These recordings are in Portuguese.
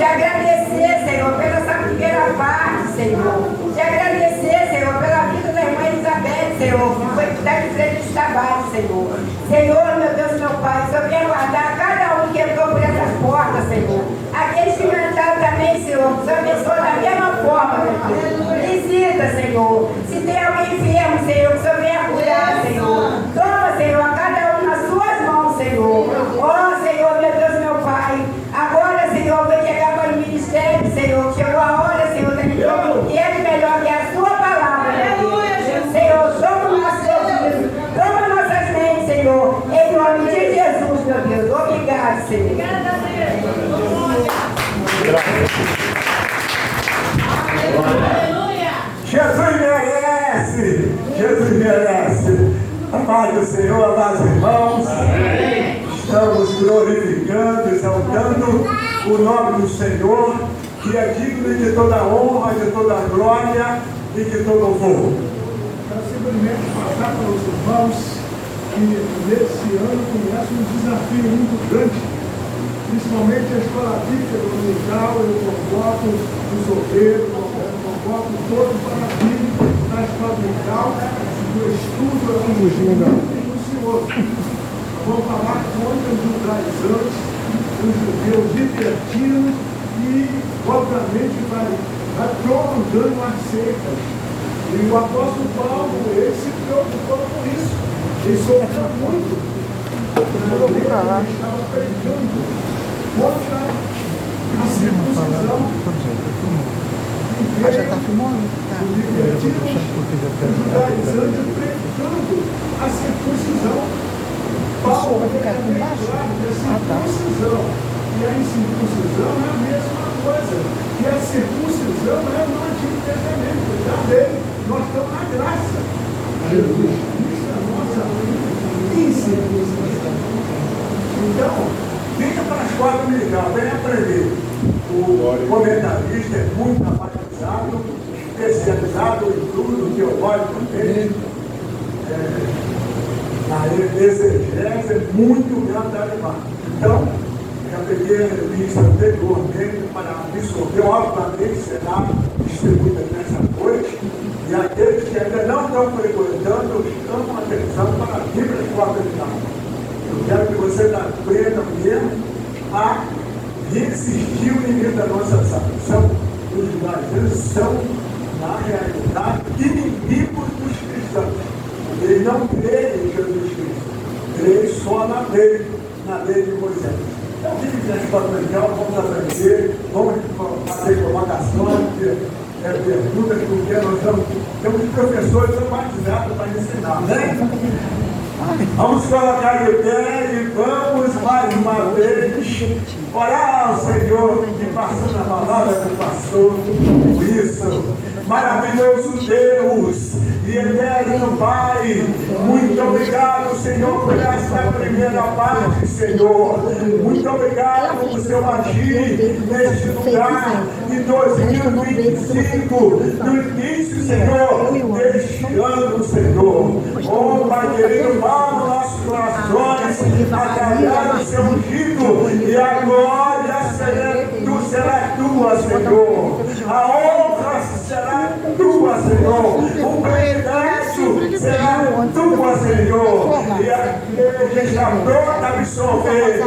Te agradecer, Senhor, pela essa primeira parte, Senhor. Te agradecer, Senhor, pela vida da irmã Elizabeth, Senhor, que foi que está em frente desse trabalho, Senhor. Senhor, meu Deus, meu Pai, Senhor, venha guardar cada um que entrou por essas portas, Senhor. Aqueles que não entraram também, Senhor, que Senhor abençoe da mesma forma, meu Deus. Visita, Senhor. Se tem alguém enfermo, Senhor, que o Senhor venha curar, Senhor. Toma, Senhor, a cada um nas suas mãos, Senhor. Oh, Senhor, meu Deus, meu Pai. Agora, Senhor, vem chegar para o ministério, Senhor. Chegou a hora, Senhor, da gente ouvir melhor que a sua palavra, meu Deus. Senhor, toma o nosso ouvido, toma nossas mentes, Senhor. Em nome de Jesus, meu Deus. Obrigado, Senhor. Obrigada, Jesus merece! Jesus merece! Amado Senhor, amados irmãos, estamos glorificando, exaltando o nome do Senhor, que é digno de toda honra, de toda glória e de todo louvor. Quero simplesmente passar para os irmãos que nesse ano começa um desafio muito grande, principalmente a escola bíblica dominical. Eu convoco os obreiros, convoco todos para vir na escola dominical, do estudo do Senhor. Vou falar contra os judaizantes, os judeus libertinos e, obviamente, vai prolongando as sectas. E o apóstolo Paulo, ele se preocupou com isso. Ele sofreu muito. Ele estava pregando contra a circuncisão. Já está filmando? O libertino, o judaizante pregando a circuncisão. Paulo vai ficar com baixo? A circuncisão. E a incircuncisão é a mesma coisa. E a circuncisão é no Antigo Testamento, da lei. Nós estamos na graça. Jesus Cristo é a nossa incircuncisão. Então, Fica para a escola dominical, vem aprender. O comentarista é muito apaixonado, especializado em tudo, teológico também. Na exegese é muito grande animado. Então, já peguei a revista anteriormente para absorver, obviamente será distribuída nessa noite. E aqueles que ainda não estão frequentando, estão atenção para a Bíblia de escola dominical. Eu quero que você aprenda mesmo a resistir o inimigo da nossa salvação. Os judaizantes são, na realidade, inimigos dos cristãos. Eles não creem em Jesus Cristo, creem só na lei de Moisés. Então, fique na escola dominical, vamos aprender, vamos fazer provocações, perguntas, porque nós temos professores automatizados para ensinar, né? Vamos colocar de pé e vamos mais uma vez orar ao Senhor que passou na palavra do pastor. Isso, maravilhoso Deus e eterno Pai, muito obrigado, Senhor, por esta primeira parte, Senhor. Muito obrigado por seu agir neste lugar de 2025, no início, Senhor, deste ano, Senhor. Oh, Pai querido, fala nos nossos corações, acalhar o seu ungido, e a glória será tua, Senhor. A honra será tua, Senhor. O privilégio será tua, Senhor. E a igreja está pronta a absorver a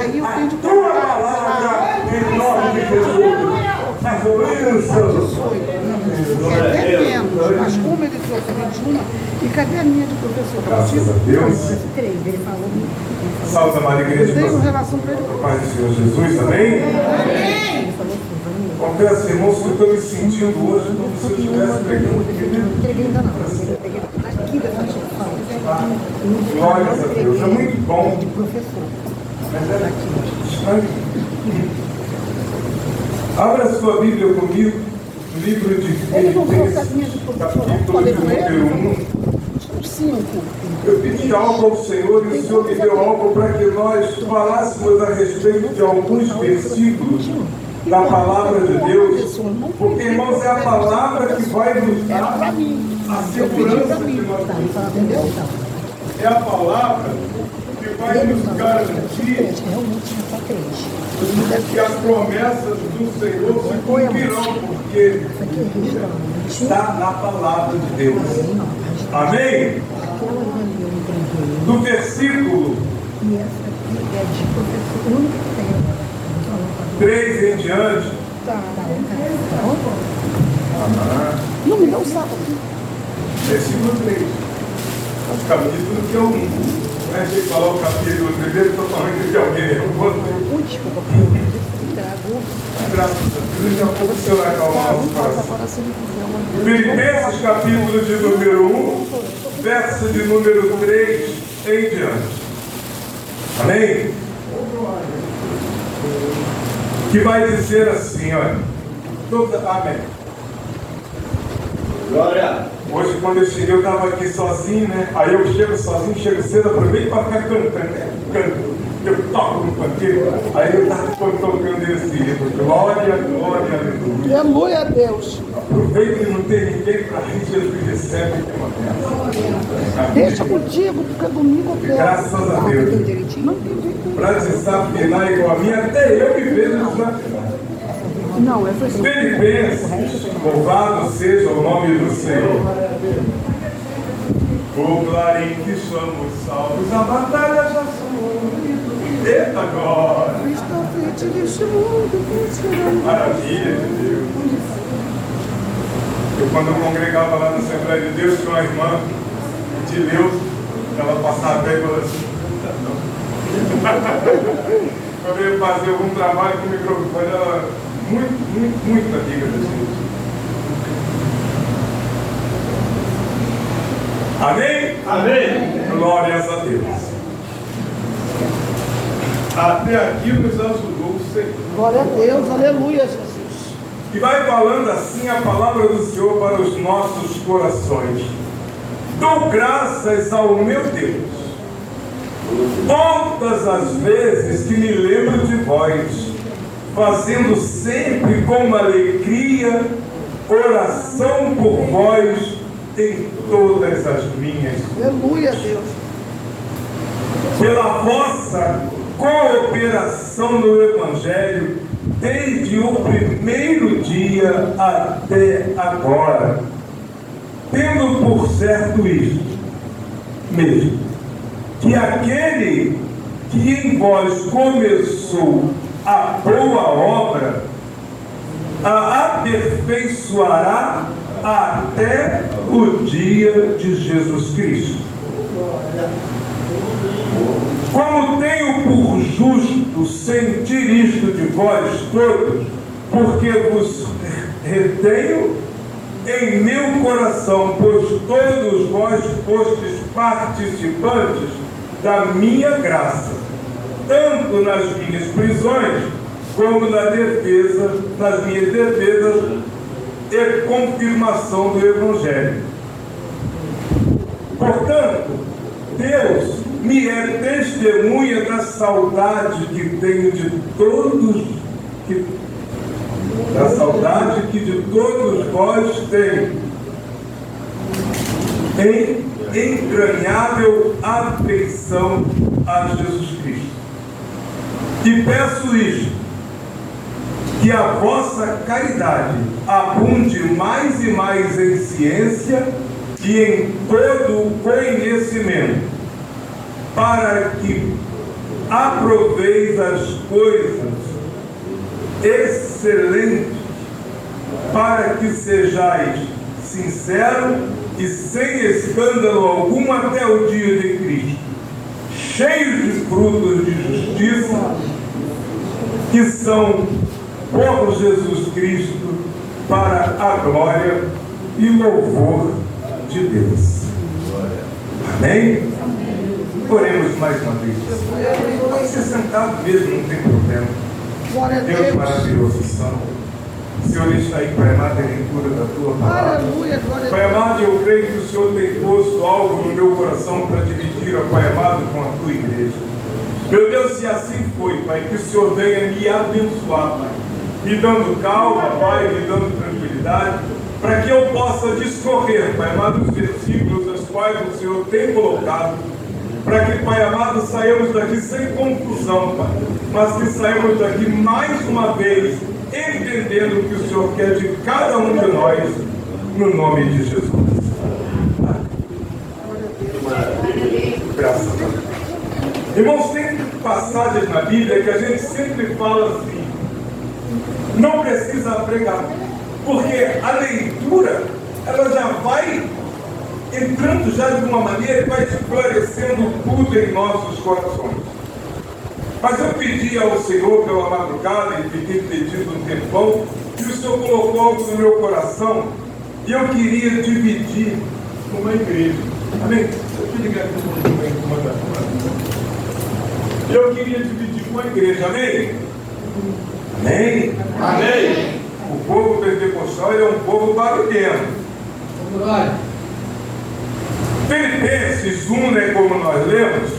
tua palavra em nome de Jesus. Faz isso. Mas como ele trouxe 21, e cadê a minha de professor? Graças a Deus. Ele falou. Salve, amada igreja. Tem relação para ele. Paz do Senhor Jesus, amém? Amém. Confesso, irmãos, que eu estou me sentindo hoje como se eu estivesse pregando aqui. Entreguei ainda não. Aqui da frente eu falo. Glórias a Deus, é muito bom. De professor. Mas é estranho. Abra sua Bíblia comigo, no livro de Filipenses, capítulo de número 1. Eu pedi algo ao Senhor e o Senhor me deu algo para que nós falássemos a respeito de alguns versículos da palavra de Deus, porque, irmãos, é a palavra que vai nos dar a segurança que nós precisamos. É a palavra que vai nos garantir que as promessas do Senhor se cumprirão, porque está na palavra de Deus. Amém? Do versículo 3 em diante. Não me dá um saco. versículo 3. O capítulo que é o 1. Não é que falar o capítulo primeiro, estou falando de alguém. Eu vou Desculpa, graças a Deus, já pouco o Senhor vai acalmar o nosso coração. Filipenses, capítulo de número 1, verso de número 3 em diante. Amém? Que vai dizer assim, olha. Amém. Glória. Hoje, quando eu cheguei, eu estava aqui sozinho, né? Aí eu chego sozinho, chego cedo, aproveito para ficar cantando, né? Canto. Eu toco no panteiro. Aí eu estava tocando esse livro. Glória, glória, aleluia. Aleluia a Deus. Aproveita que não tem ninguém para rir, Jesus recebe que é uma bênção. Deixa contigo, porque domingo eu Graças a Deus. Para desafinar igual a mim, até eu me vejo desafinar. Não, essa é Filipenses, louvado seja o nome do Senhor. O clarim que somos salvos, a batalha já foi. Eita agora! Cristo à frente deste mundo, Maravilha de Deus. Eu, quando eu congregava lá na Assembleia de Deus, tinha uma irmã de Deus, ela passava bem e falou assim: quando eu ia fazer algum trabalho com o microfone, ela muito amiga da gente. Amém? Amém. Glórias a Deus. Até aqui nos ajudou o Senhor. Glória a Deus, aleluia, Jesus. E vai falando assim a palavra do Senhor para os nossos corações. Dou graças ao meu Deus, todas as vezes que me lembro de vós, fazendo sempre com alegria oração por vós em todas as minhas. Aleluia, Deus. Pela vossa cooperação no Evangelho, desde o primeiro dia até agora, tendo por certo isto mesmo, que aquele que em vós começou a boa obra, a aperfeiçoará até o dia de Jesus Cristo. Como tenho por justo sentir isto de vós todos, porque vos retenho em meu coração, pois todos vós fostes participantes da minha graça, tanto nas minhas prisões, como nas minhas defesas e confirmação do Evangelho. Portanto, Deus me é testemunha da saudade que tenho de todos, da saudade que de todos vós tenho, em entranhável afeição a Jesus Cristo. E peço isto, que a vossa caridade abunde mais e mais em ciência e em todo o conhecimento, para que aproveis as coisas excelentes, para que sejais sinceros e sem escândalo algum até o dia de Cristo, cheios de frutos de justiça, que são por Jesus Cristo, para a glória e louvor de Deus. Amém? Oremos mais uma vez. Pode ser sentado mesmo, não tem problema. Glória a Deus Deus. maravilhoso são. O Senhor está aí, Pai amado, em leitura da Tua palavra. Aleluia, glória a Pai Deus. amado, eu creio que o Senhor tem posto algo no meu coração para dividir, ó Pai amado, com a Tua igreja. Meu Deus, se assim foi, Pai, que o Senhor venha me abençoar, Pai, me dando calma, Pai, me dando tranquilidade, para que eu possa discorrer, Pai amado, os versículos dos quais o Senhor tem colocado, para que, Pai amado, saímos daqui sem confusão, Pai, mas que saímos daqui mais uma vez, entendendo o que o Senhor quer de cada um de nós, no nome de Jesus. Graças a Deus. Irmãos, tem passagens na Bíblia que a gente sempre fala assim, não precisa pregar, porque a leitura, ela já vai entrando já de uma maneira e vai esclarecendo tudo em nossos corações. Mas eu pedi ao Senhor pela madrugada e fiquei pedindo um tempão, e o Senhor colocou algo no meu coração, e eu queria dividir uma igreja. Amém? Eu queria dividir com a igreja. Amém? Amém? Amém? O povo pentecostal é um povo barulhento. Filipenses 1, né, como nós lemos,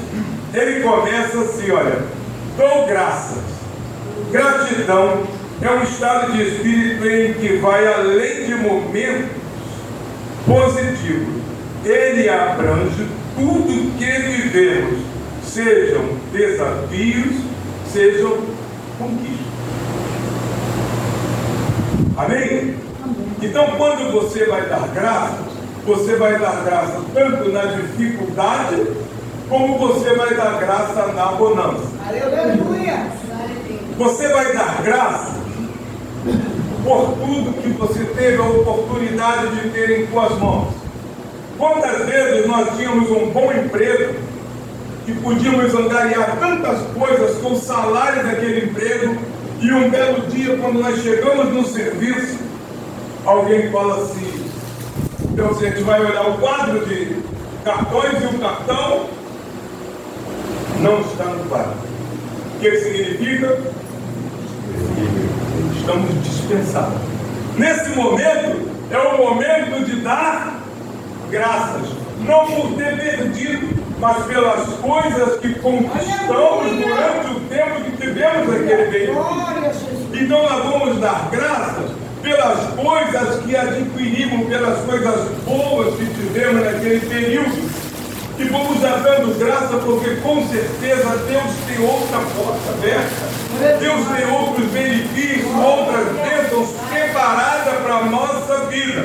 ele começa assim, olha, dou graças. Gratidão é um estado de espírito em que vai além de momentos positivos. Ele abrange tudo que vivemos, sejam desafios, sejam conquistas. Amém? Então, quando você vai dar graça, você vai dar graça tanto na dificuldade, como você vai dar graça na bonança. Aleluia! Você vai dar graça por tudo que você teve a oportunidade de ter em suas mãos. Quantas vezes nós tínhamos um bom emprego e podíamos angariar tantas coisas com o salário daquele emprego, e um belo dia, quando nós chegamos no serviço, alguém fala assim, então a gente vai olhar o quadro de cartões e o cartão não está no quadro. O que significa? Estamos dispensados. Nesse momento, é o momento de dar graças, não por ter perdido, mas pelas coisas que conquistamos durante o tempo que tivemos aquele benefício. Então nós vamos dar graças pelas coisas que adquirimos, pelas coisas boas que tivemos naquele período. E vamos já dando graça, porque com certeza Deus tem outra porta aberta. Deus tem outros benefícios, outras bênçãos preparadas para a nossa vida.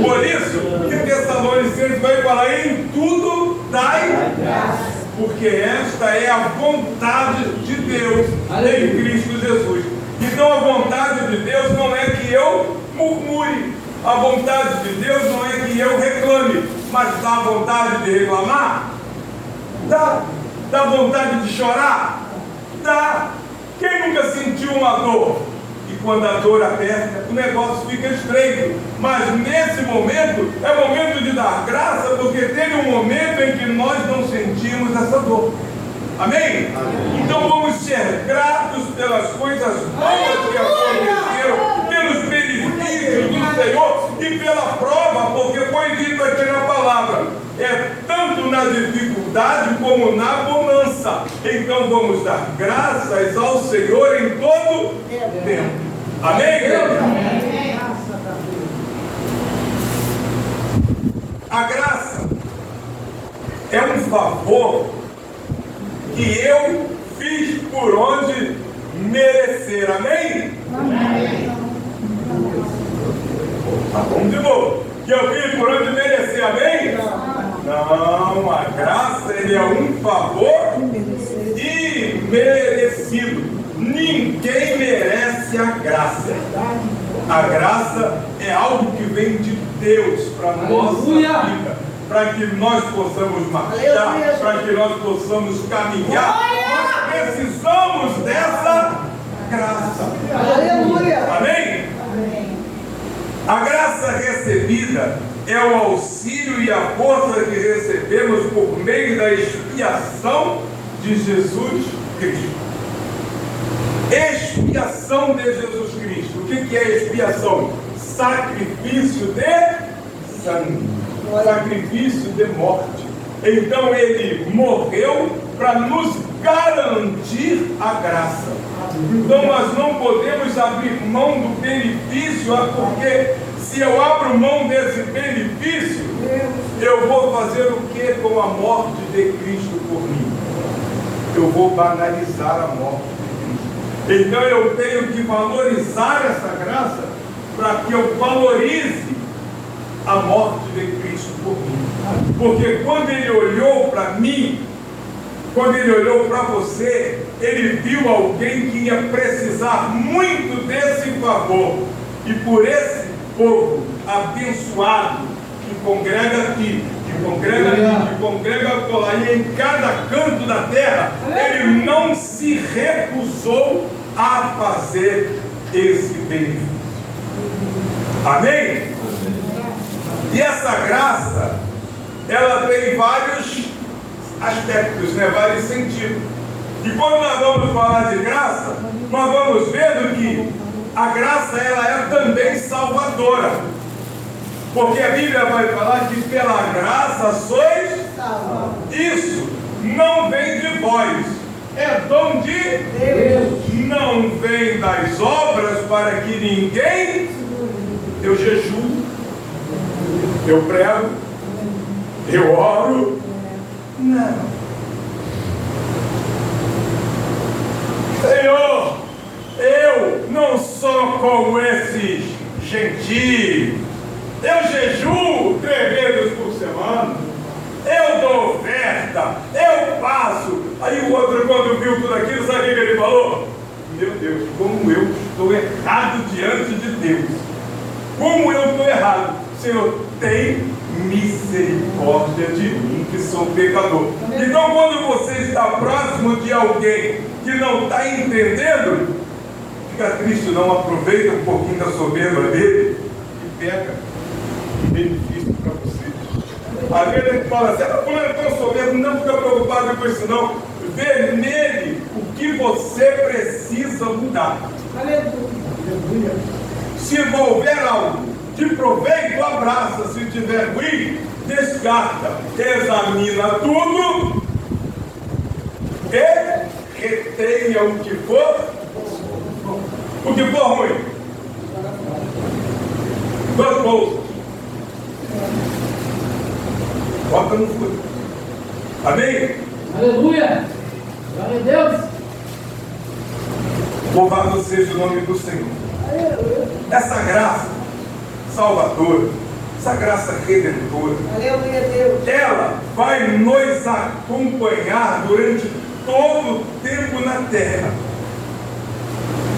Por isso que Tessalonicenses vai falar, em tudo dai graça, porque esta é a vontade de Deus em Cristo Jesus. Então a vontade de Deus não é que eu murmure, a vontade de Deus não é que eu reclame, mas dá vontade de reclamar? Dá. Dá vontade de chorar? Dá. Quem nunca sentiu uma dor? E quando a dor aperta, o negócio fica estreito. Mas nesse momento, é o momento de dar graça, porque teve um momento em que nós não sentimos essa dor. Amém? Então vamos ser gratos pelas coisas boas que aconteceram, pelos benefícios do Senhor e pela prova, porque foi dito aqui na palavra, é tanto na dificuldade como na bonança. Então vamos dar graças ao Senhor em todo tempo. Amém, igreja? A graça é um favor que eu fiz por onde merecer. Amém? Amém. Tá bom de novo. Que eu fiz por onde merecer. Amém? Não, a graça ele é um favor imerecido. Ninguém merece a graça. A graça é algo que vem de Deus para a nossa vida, para que nós possamos marchar, para que nós possamos caminhar. Nós precisamos dessa graça. Aleluia. Amém? Amém. A graça recebida é o auxílio e a força que recebemos por meio da expiação de Jesus Cristo. Expiação de Jesus Cristo. O que é expiação? Sacrifício de sangue, sacrifício de morte. Então ele morreu para nos garantir a graça. Então nós não podemos abrir mão do benefício, porque se eu abro mão desse benefício, eu vou fazer o que com a morte de Cristo por mim? Eu vou banalizar a morte de Cristo. Então eu tenho que valorizar essa graça para que eu valorize a morte de Cristo por mim. Porque quando Ele olhou para mim, quando Ele olhou para você, Ele viu alguém que ia precisar muito desse favor. E por esse povo abençoado, que congrega aqui, que congrega ali, que congrega acolá, e em cada canto da terra, Ele não se recusou a fazer esse benefício. Amém? E essa graça, ela tem vários aspectos, né? Vários sentidos. E quando nós vamos falar de graça, nós vamos vendo que a graça, ela é também salvadora. Porque a Bíblia vai falar que pela graça sois salvos. Isso não vem de vós, é dom de Deus. Não vem das obras para que ninguém. Eu jejuo, eu prego, eu oro. Não. Senhor, eu não sou como esses gentios. Eu jejuo 3 vezes por semana. Eu dou oferta. Eu passo. Aí o outro, quando viu tudo aquilo, sabe o que ele falou? Meu Deus, como eu estou errado diante de Deus. Como eu estou errado. Senhor, tem misericórdia de mim, que sou pecador. Então, quando você está próximo de alguém que não está entendendo, fica triste, não aproveita um pouquinho da soberba dele e pega benefício para você. Às vezes a gente fala assim, fulano é tão soberbo, não fica preocupado com isso não. Vê nele o que você precisa mudar. Aleluia. Se houver algo de proveito, abraça. Se tiver ruim, descarta. Examina tudo e retenha o que for. O que for ruim. Duas bolsas. Bota no fundo. Amém? Aleluia! Glória a Deus! Louvado seja o nome do Senhor. Essa graça salvadora, essa graça redentora, ela vai nos acompanhar durante todo o tempo na terra.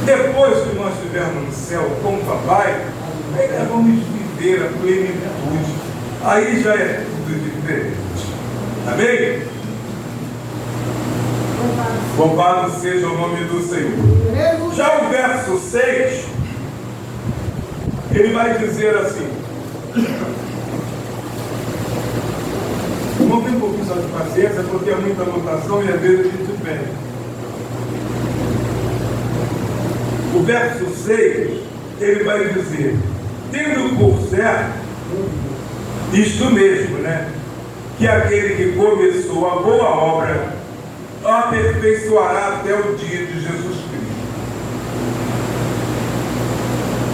Depois que nós estivermos no céu com o Papai, aí nós vamos viver a plenitude. Aí já é tudo diferente. Amém? Louvado seja o nome do Senhor. Já o verso 6, ele vai dizer assim. Não tem um pouquinho só de paciência, porque é muita anotação e às vezes a gente perde. O verso 6, ele vai dizer, tendo por certo, isto mesmo, né? Que aquele que começou a boa obra aperfeiçoará até o dia de Jesus Cristo.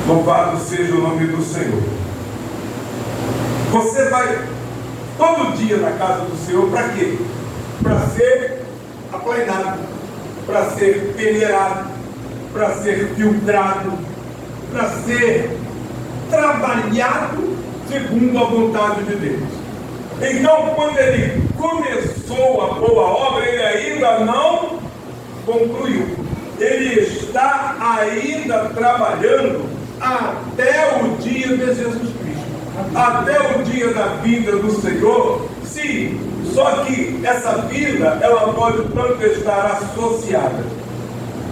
Louvado seja o nome do Senhor. Você vai todo dia na casa do Senhor para quê? Para ser aplainado, para ser peneirado, para ser filtrado, para ser trabalhado segundo a vontade de Deus. Então, quando ele começou a boa obra, ele ainda não concluiu. Ele está ainda trabalhando até o dia de Jesus Cristo. Até o dia da vinda do Senhor. Sim, só que essa vida, ela pode tanto estar associada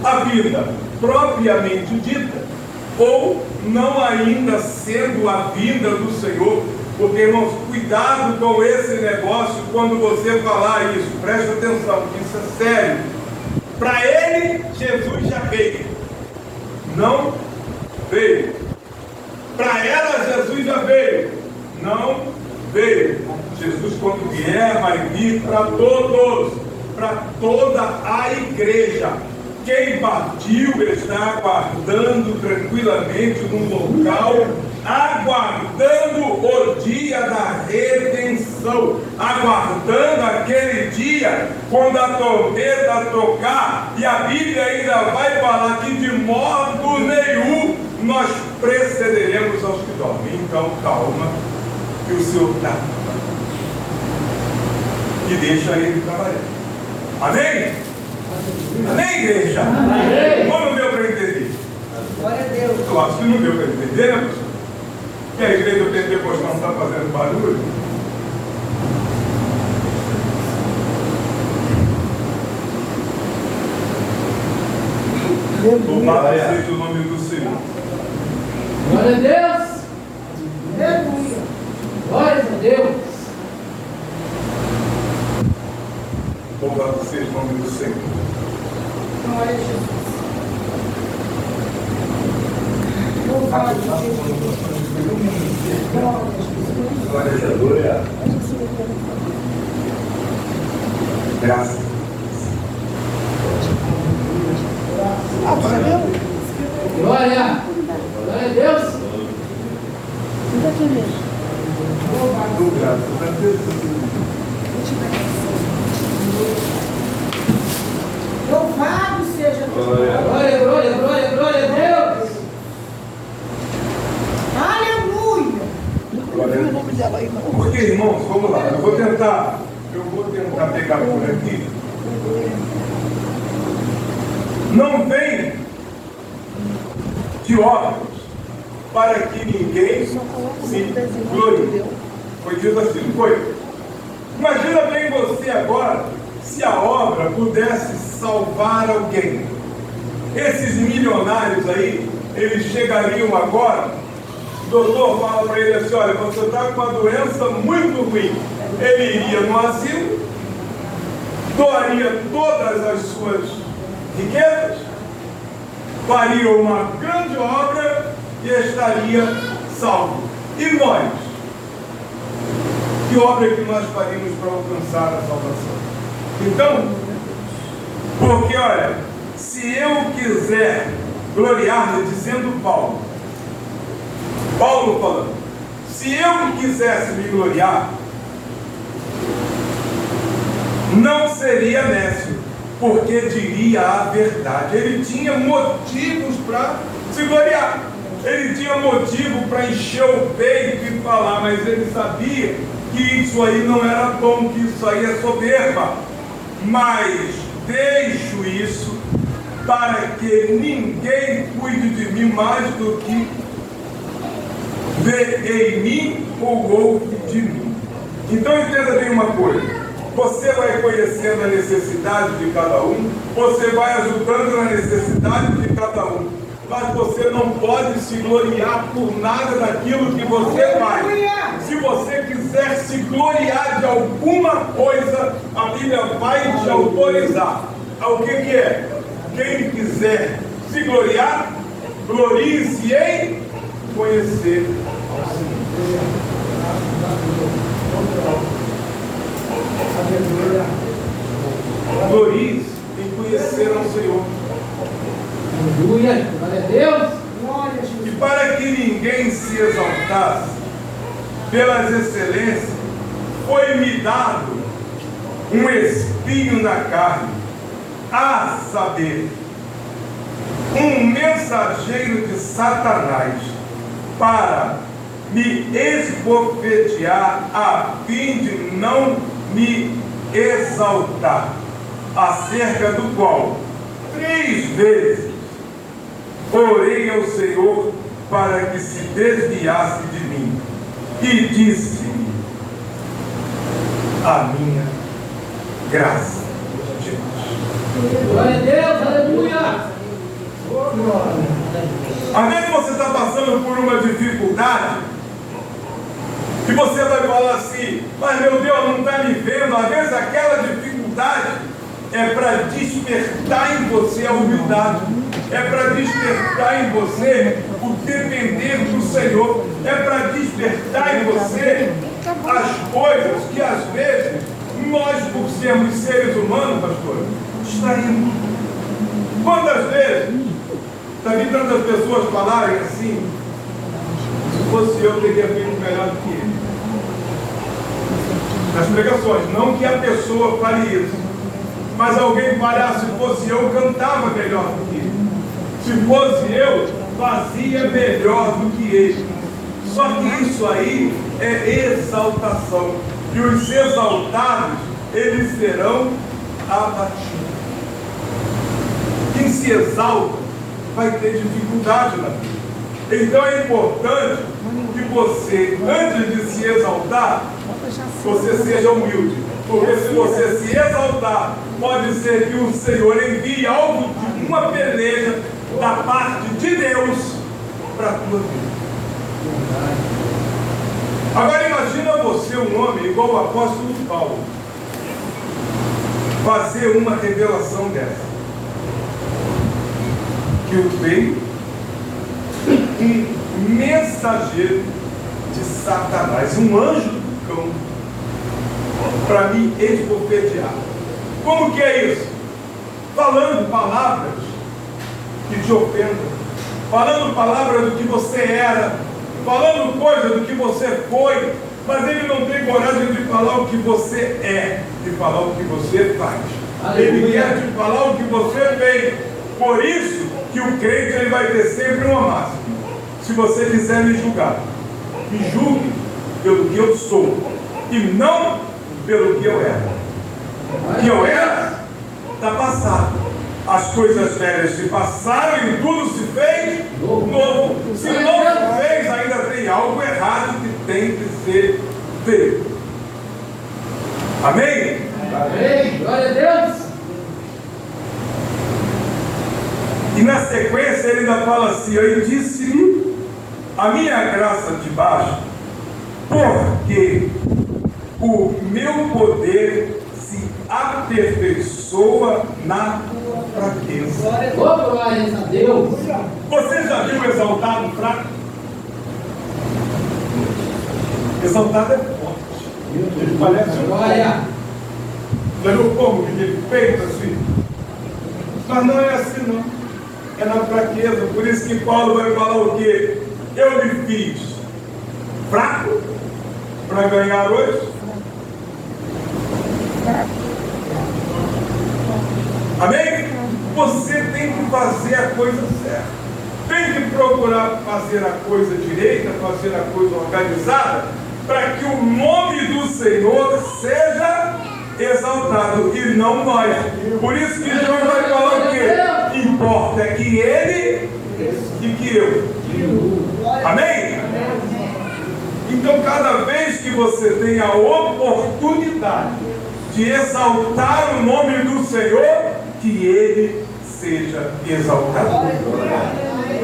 à vida propriamente dita, ou não ainda sendo a vinda do Senhor. Porque, irmãos, cuidado com esse negócio quando você falar isso. Preste atenção, que isso é sério. Para ele, Jesus já veio. Não veio. Para ela, Jesus já veio. Não veio. Jesus, quando vier, vai vir para todos. Para toda a igreja. Quem partiu está aguardando tranquilamente num local, aguardando o dia da redenção, aguardando aquele dia quando a trombeta tocar, e a Bíblia ainda vai falar que de modo nenhum nós precederemos aos que dormem. Então calma, que o Senhor está e deixa ele trabalhar. Amém? Amém, igreja? Amém. Ou não deu para entender? Glória a Deus. Eu acho que não deu para entender, né, pastor? Que a igreja pentecostal não está fazendo barulho? Louvado seja o nome do Senhor. Glória a Deus. Aleluia. Glória a Deus. Louvado seja o nome do Senhor. Glória a Jesus. Louvado seja Jesus. Glória a Jesus. Glória. Graças. Ah, você viu? Glória. Glória a Deus. Tudo aqui mesmo. Graças a Deus. Louvado seja Deus. Glória, glória, glória, glória a Deus. Aleluia. Não vi o nome dela aí, não. Porque, irmãos, vamos lá, eu vou tentar pegar por aqui. Não vem de obras para que ninguém se glorie. Foi dito assim, não foi? Imagina bem você agora, se a obra pudesse salvar alguém. Esses milionários aí, eles chegariam agora, o doutor fala para ele assim, olha, você está com uma doença muito ruim. Ele iria no asilo, doaria todas as suas riquezas, faria uma grande obra e estaria salvo. E nós? Que obra que nós faríamos para alcançar a salvação? Então, porque olha, se eu quiser gloriar-me, dizendo Paulo falando, se eu quisesse me gloriar, não seria nécio, porque diria a verdade. Ele tinha motivos para se gloriar, ele tinha motivo para encher o peito e falar, mas ele sabia que isso aí não era bom, que isso aí é soberba. Mas deixo isso para que ninguém cuide de mim mais do que vê em mim ou ouve de mim. Então entenda bem uma coisa. Você vai conhecendo a necessidade de cada um, você vai ajudando na necessidade de cada um, mas você não pode se gloriar por nada daquilo que você faz. Se você quiser se gloriar de alguma coisa, a Bíblia vai te autorizar. O que é? Quem quiser se gloriar, glorie-se em conhecer ao Senhor. Glorie-se em conhecer ao Senhor. Aleluia. Glória a Deus. Glória a Jesus. E para que ninguém se exaltasse pelas excelências, foi-me dado um espinho na carne, a saber, um mensageiro de Satanás, para me esbofetear, a fim de não me exaltar, acerca do qual 3 vezes orei ao Senhor para que se desviasse de mim, e disse-me: a minha graça te basta. Glória a Deus. Aleluia. Às vezes você está passando por uma dificuldade e você vai falar assim, mas meu Deus não está me vendo. Às vezes aquela dificuldade é para despertar em você a humildade, é para despertar em você o depender do Senhor, é para despertar em você as coisas que às vezes nós, por sermos seres humanos, pastor, distraímos. Quantas vezes já vi tantas pessoas falarem assim: se fosse eu, teria feito melhor do que ele. Nas pregações, não que a pessoa fale isso, mas alguém fale: se fosse eu, cantava melhor do que ele. Se fosse eu, fazia melhor do que ele. Só que isso aí é exaltação. E os exaltados, eles serão abatidos. Quem se exalta vai ter dificuldade na vida. Então é importante que você, antes de se exaltar, você seja humilde. Porque se você se exaltar, pode ser que o Senhor envie algo de uma peleja da parte de Deus para a tua vida. Agora imagina você, um homem igual o apóstolo Paulo, fazer uma revelação dessa. Que eu veio um mensageiro de Satanás, um anjo do cão, para me esbofetear. Como que é isso? Falando palavras que te ofendam, falando palavras do que você era, falando coisas do que você foi, mas ele não tem coragem de falar o que você é, de falar o que você faz. Ele quer te falar o que você fez. Por isso que o crente ele vai ter sempre uma máxima: se você quiser me julgar, me julgue pelo que eu sou e não pelo que eu era. O que eu era está passado. As coisas velhas se passaram e tudo se fez novo. Se não se fez, ainda tem algo errado que tem que ser feito. Amém? Amém. Glória a Deus. E na sequência ele ainda fala assim: eu disse-lhe, a minha graça te basta, porque o meu poder se aperfeiçoa na fraqueza. Oh, glória a Deus. Você já viu exaltado fraco? Exaltado é forte. Ele parece um Glória. Já viu como que ele peito assim? Mas não é assim não. É na fraqueza. Por isso que Paulo vai falar o quê? Eu me fiz fraco para ganhar hoje. Amém? Você tem que fazer a coisa certa. Tem que procurar fazer a coisa direita, fazer a coisa organizada, para que o nome do Senhor seja exaltado e não nós. Por isso que João vai falar o quê? Importa é que ele e que eu. Amém? Então cada vez que você tem a oportunidade de exaltar o nome do Senhor, que ele seja exaltado.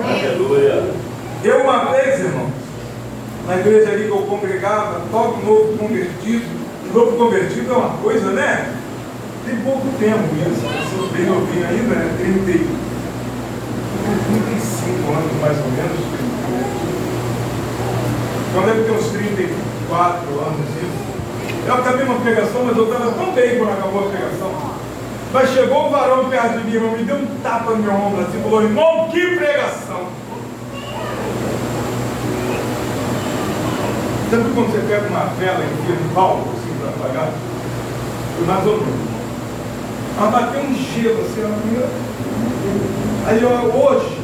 Aleluia. Eu uma vez, irmão, na igreja ali que eu congregava, todo novo convertido. Novo convertido é uma coisa, né? Tem pouco tempo isso. Eu sou bem novinho ainda, né? 35 anos mais ou menos. Então deve ter uns 34 anos isso. Eu acabei uma pregação, mas eu estava tão bem quando acabou a pregação. Mas chegou um varão perto de mim, irmão, me deu um tapa no meu ombro assim, falou: irmão, que pregação! Sabe quando você pega uma vela e enfia no palco assim para apagar? Foi mais ou menos. Mas bateu um gelo assim, aí hoje,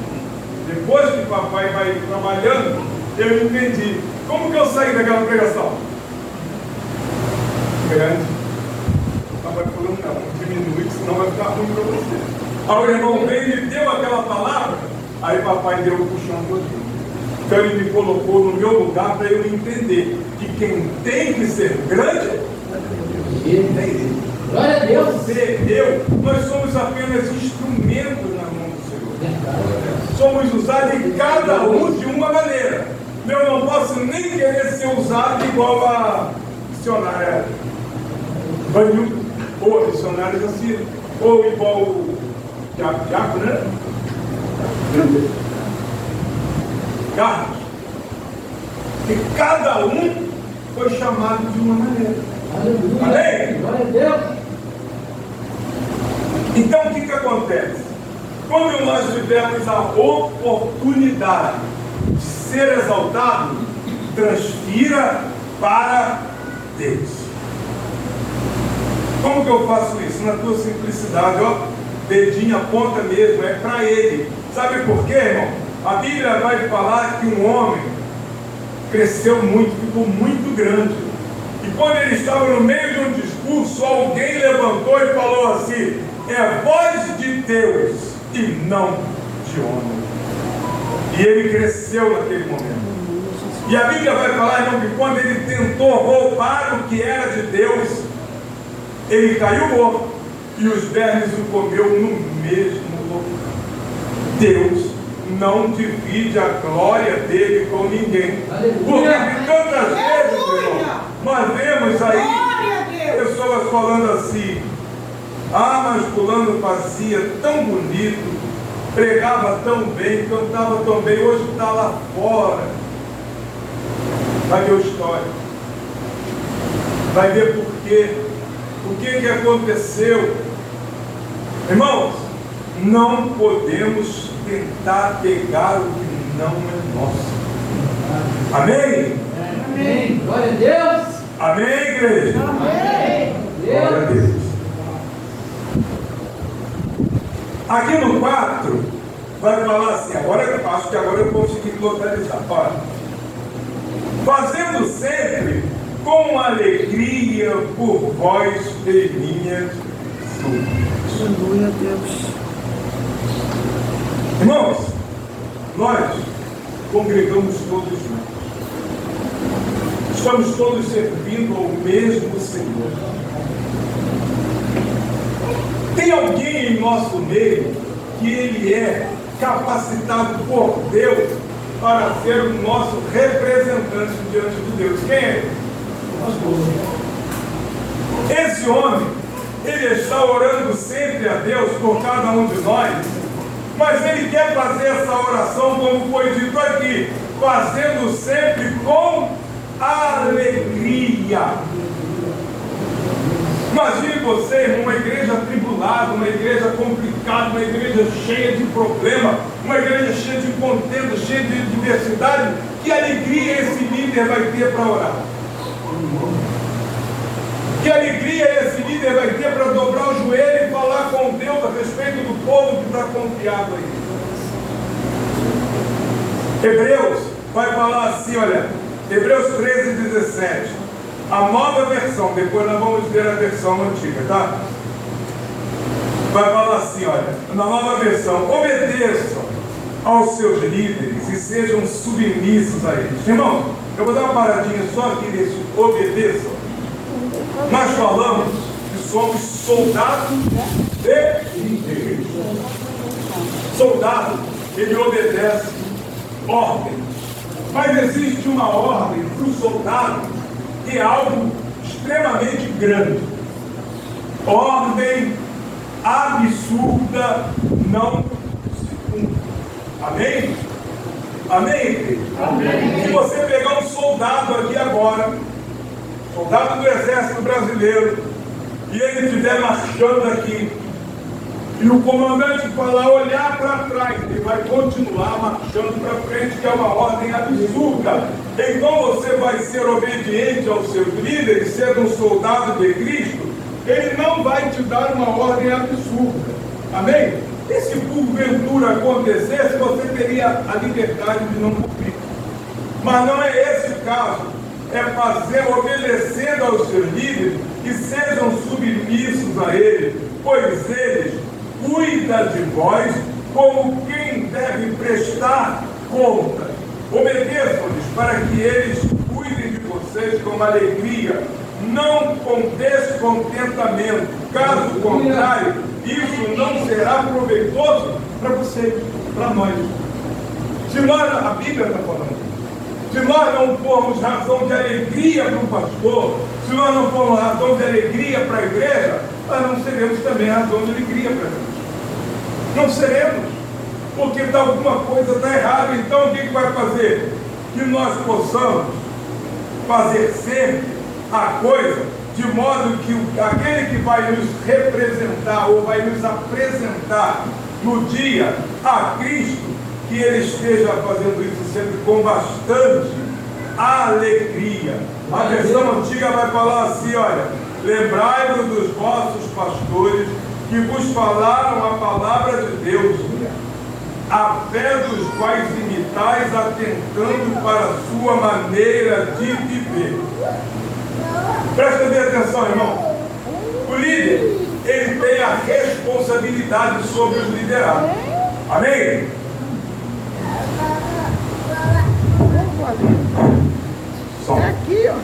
depois que o papai vai trabalhando, eu entendi. Como que eu saí daquela pregação? Grande. O papai falou: não, diminui, senão vai ficar ruim para você. Aí o irmão veio e deu aquela palavra, aí o papai deu o puxão todinho. Então ele me colocou no meu lugar para eu entender que quem tem que ser grande é ele. Glória a Deus. Você, eu, nós somos apenas instrumentos na mão do Senhor. Somos usados em cada um de uma maneira. Eu não posso nem querer ser usado igual a missionária Banil, ou a missionária Jacira, ou igual o Tiago, né? Carlos. Que cada um foi chamado de uma maneira. Aleluia. Amém? Glória a Deus. Então o que acontece? quando nós tivermos a oportunidade de ser exaltado, transfira para Deus. Como que eu faço isso? Na tua simplicidade, ó, dedinho, aponta mesmo, é para Ele. Sabe por quê, irmão? A Bíblia vai falar que um homem cresceu muito, ficou muito grande. E quando ele estava no meio de um discurso, alguém levantou e falou assim: é voz de Deus e não de homem. E ele cresceu naquele momento. E a Bíblia vai falar, irmão, que quando ele tentou roubar o que era de Deus, ele caiu morto e os vermes o comeu no mesmo local. Deus não divide a glória dele com ninguém. Porque de tantas vezes, irmão, nós vemos aí pessoas falando assim: ah, mas fulano fazia tão bonito, pregava tão bem, cantava tão bem, hoje está lá fora. Vai ver a história, vai ver por quê, o que aconteceu. Irmãos, não podemos tentar pegar o que não é nosso. Amém? Amém. Glória a Deus. Amém, igreja? Amém. Glória a Deus. Aqui no 4 vai falar assim, agora eu acho que agora eu consegui localizar. Olha, fazendo sempre com alegria por vós e minhas súplicas. Aleluia, Deus. Irmãos, nós congregamos todos juntos. Estamos todos servindo ao mesmo Senhor. Tem alguém em nosso meio que ele é capacitado por Deus para ser o nosso representante diante de Deus. Quem é? Nós todos. Esse homem, ele está orando sempre a Deus por cada um de nós, mas ele quer fazer essa oração, como foi dito aqui, fazendo sempre com alegria. Imagine você numa igreja atribulada, uma igreja complicada, uma igreja cheia de problemas, uma igreja cheia de contenda, cheia de diversidade. Que alegria esse líder vai ter para orar? Que alegria esse líder vai ter para dobrar o joelho e falar com Deus a respeito do povo que está confiado aí. Hebreus vai falar assim, olha, Hebreus 13:17, a nova versão, depois nós vamos ver a versão antiga, tá? Vai falar assim, olha, na nova versão, obedeçam aos seus líderes e sejam submissos a eles. Irmão, eu vou dar uma paradinha só aqui nesse obedeçam. Nós falamos que somos soldados de líderes. Soldado, ele obedece ordem. Mas existe uma ordem para o soldado que é algo extremamente grande. Ordem absurda não se cumpre. Amém? Amém? Amém. Se você pegar um soldado aqui agora, soldado do Exército Brasileiro, e ele estiver marchando aqui, e o comandante falar, olhar para trás, ele vai continuar marchando para frente, que é uma ordem absurda. Então você vai ser obediente aos seus líderes, sendo um soldado de Cristo, ele não vai te dar uma ordem absurda. Amém? E se porventura acontecesse, você teria a liberdade de não cumprir. Mas não é esse o caso. É fazer obedecendo aos seus líderes e sejam submissos a ele, pois eles cuidam de vós como quem deve prestar conta. Obedeçam-lhes para que eles cuidem de vocês com alegria, não com descontentamento. Caso contrário, isso não será proveitoso para vocês, para nós. Se nós, a Bíblia está falando, se nós não formos razão de alegria para o pastor, se nós não formos razão de alegria para a igreja, nós não seremos também razão de alegria para Deus. Não seremos, porque alguma coisa está errada. Então o que vai fazer? Que nós possamos fazer sempre a coisa de modo que aquele que vai nos representar ou vai nos apresentar no dia a Cristo, que ele esteja fazendo isso sempre com bastante alegria. A versão antiga vai falar assim, olha, lembrai-vos dos vossos pastores que vos falaram a palavra de Deus, a fé dos quais imitais, atentando para a sua maneira de viver. Presta bem atenção, irmão. O líder, ele tem a responsabilidade sobre os liderados. Amém? Som. É aqui, ó.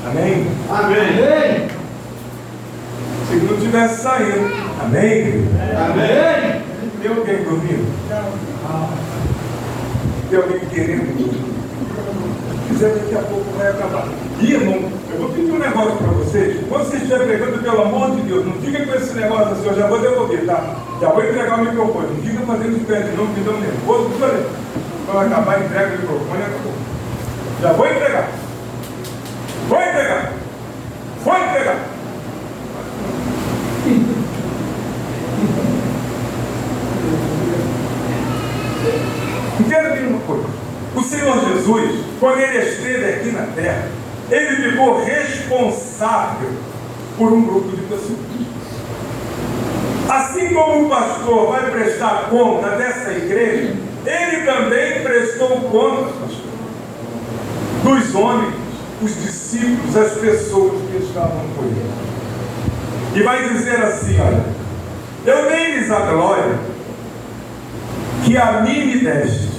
Amém? Amém. Se não estivesse saindo. Amém? Amém. Tem alguém dormindo? Tem alguém querendo dormir? Se quiser, daqui a pouco vai acabar. E, irmão, eu vou pedir um negócio para vocês. Quando vocês estiverem pregando, pelo amor de Deus, não fica com esse negócio assim, eu já vou devolver, tá? Já vou entregar o microfone. Não fica fazendo de pé de novo, me dão nervoso. Quando acabar, entrega o microfone e acabou. Já vou entregar. Vou entregar. Vou entregar. Entenda bem uma coisa. O Senhor Jesus, quando ele esteve aqui na terra, ele ficou responsável por um grupo de pessoas. Assim como o pastor vai prestar conta dessa igreja, ele também prestou conta, pastor, dos homens, os discípulos, as pessoas que estavam com ele. E vai dizer assim, olha, eu dei-lhes a glória que a mim me deste,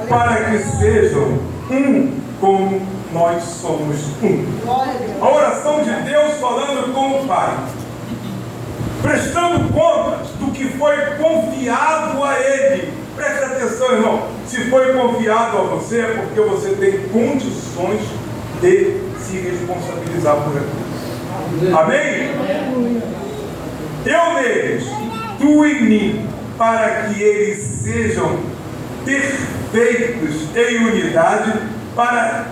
para que sejam um como nós somos um. A oração de Deus falando com o Pai, prestando contas do que foi confiado a Ele. Preste atenção, irmão, se foi confiado a você é porque você tem condições de se responsabilizar por aquilo. Amém? Eu neles, tu em mim, para que eles sejam perfeitos em unidade, para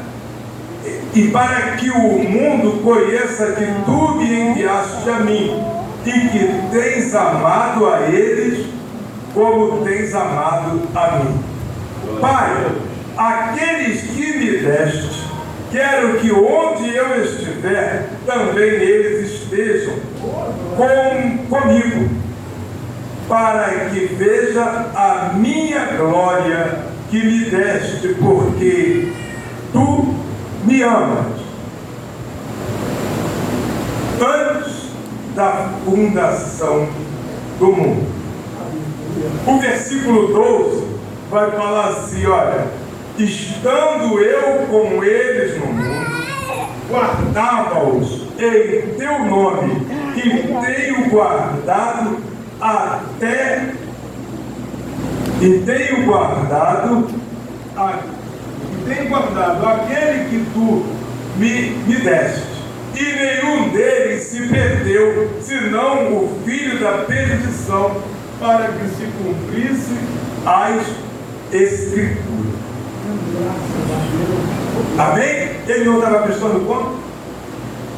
que o mundo conheça que tu me enviaste a mim e que tens amado a eles como tens amado a mim. Pai, aqueles que me deste, quero que onde eu estiver, também eles estejam comigo, para que veja a minha glória que me deste, porque tu me amas. Antes da fundação do mundo. O versículo 12 vai falar assim, olha, estando eu com eles no mundo, guardava-os em teu nome, e tenho guardado aquele que tu me deste, e nenhum deles se perdeu, senão o filho da perdição, para que se cumprisse as Escrituras. Amém? Ele não estava prestando conta?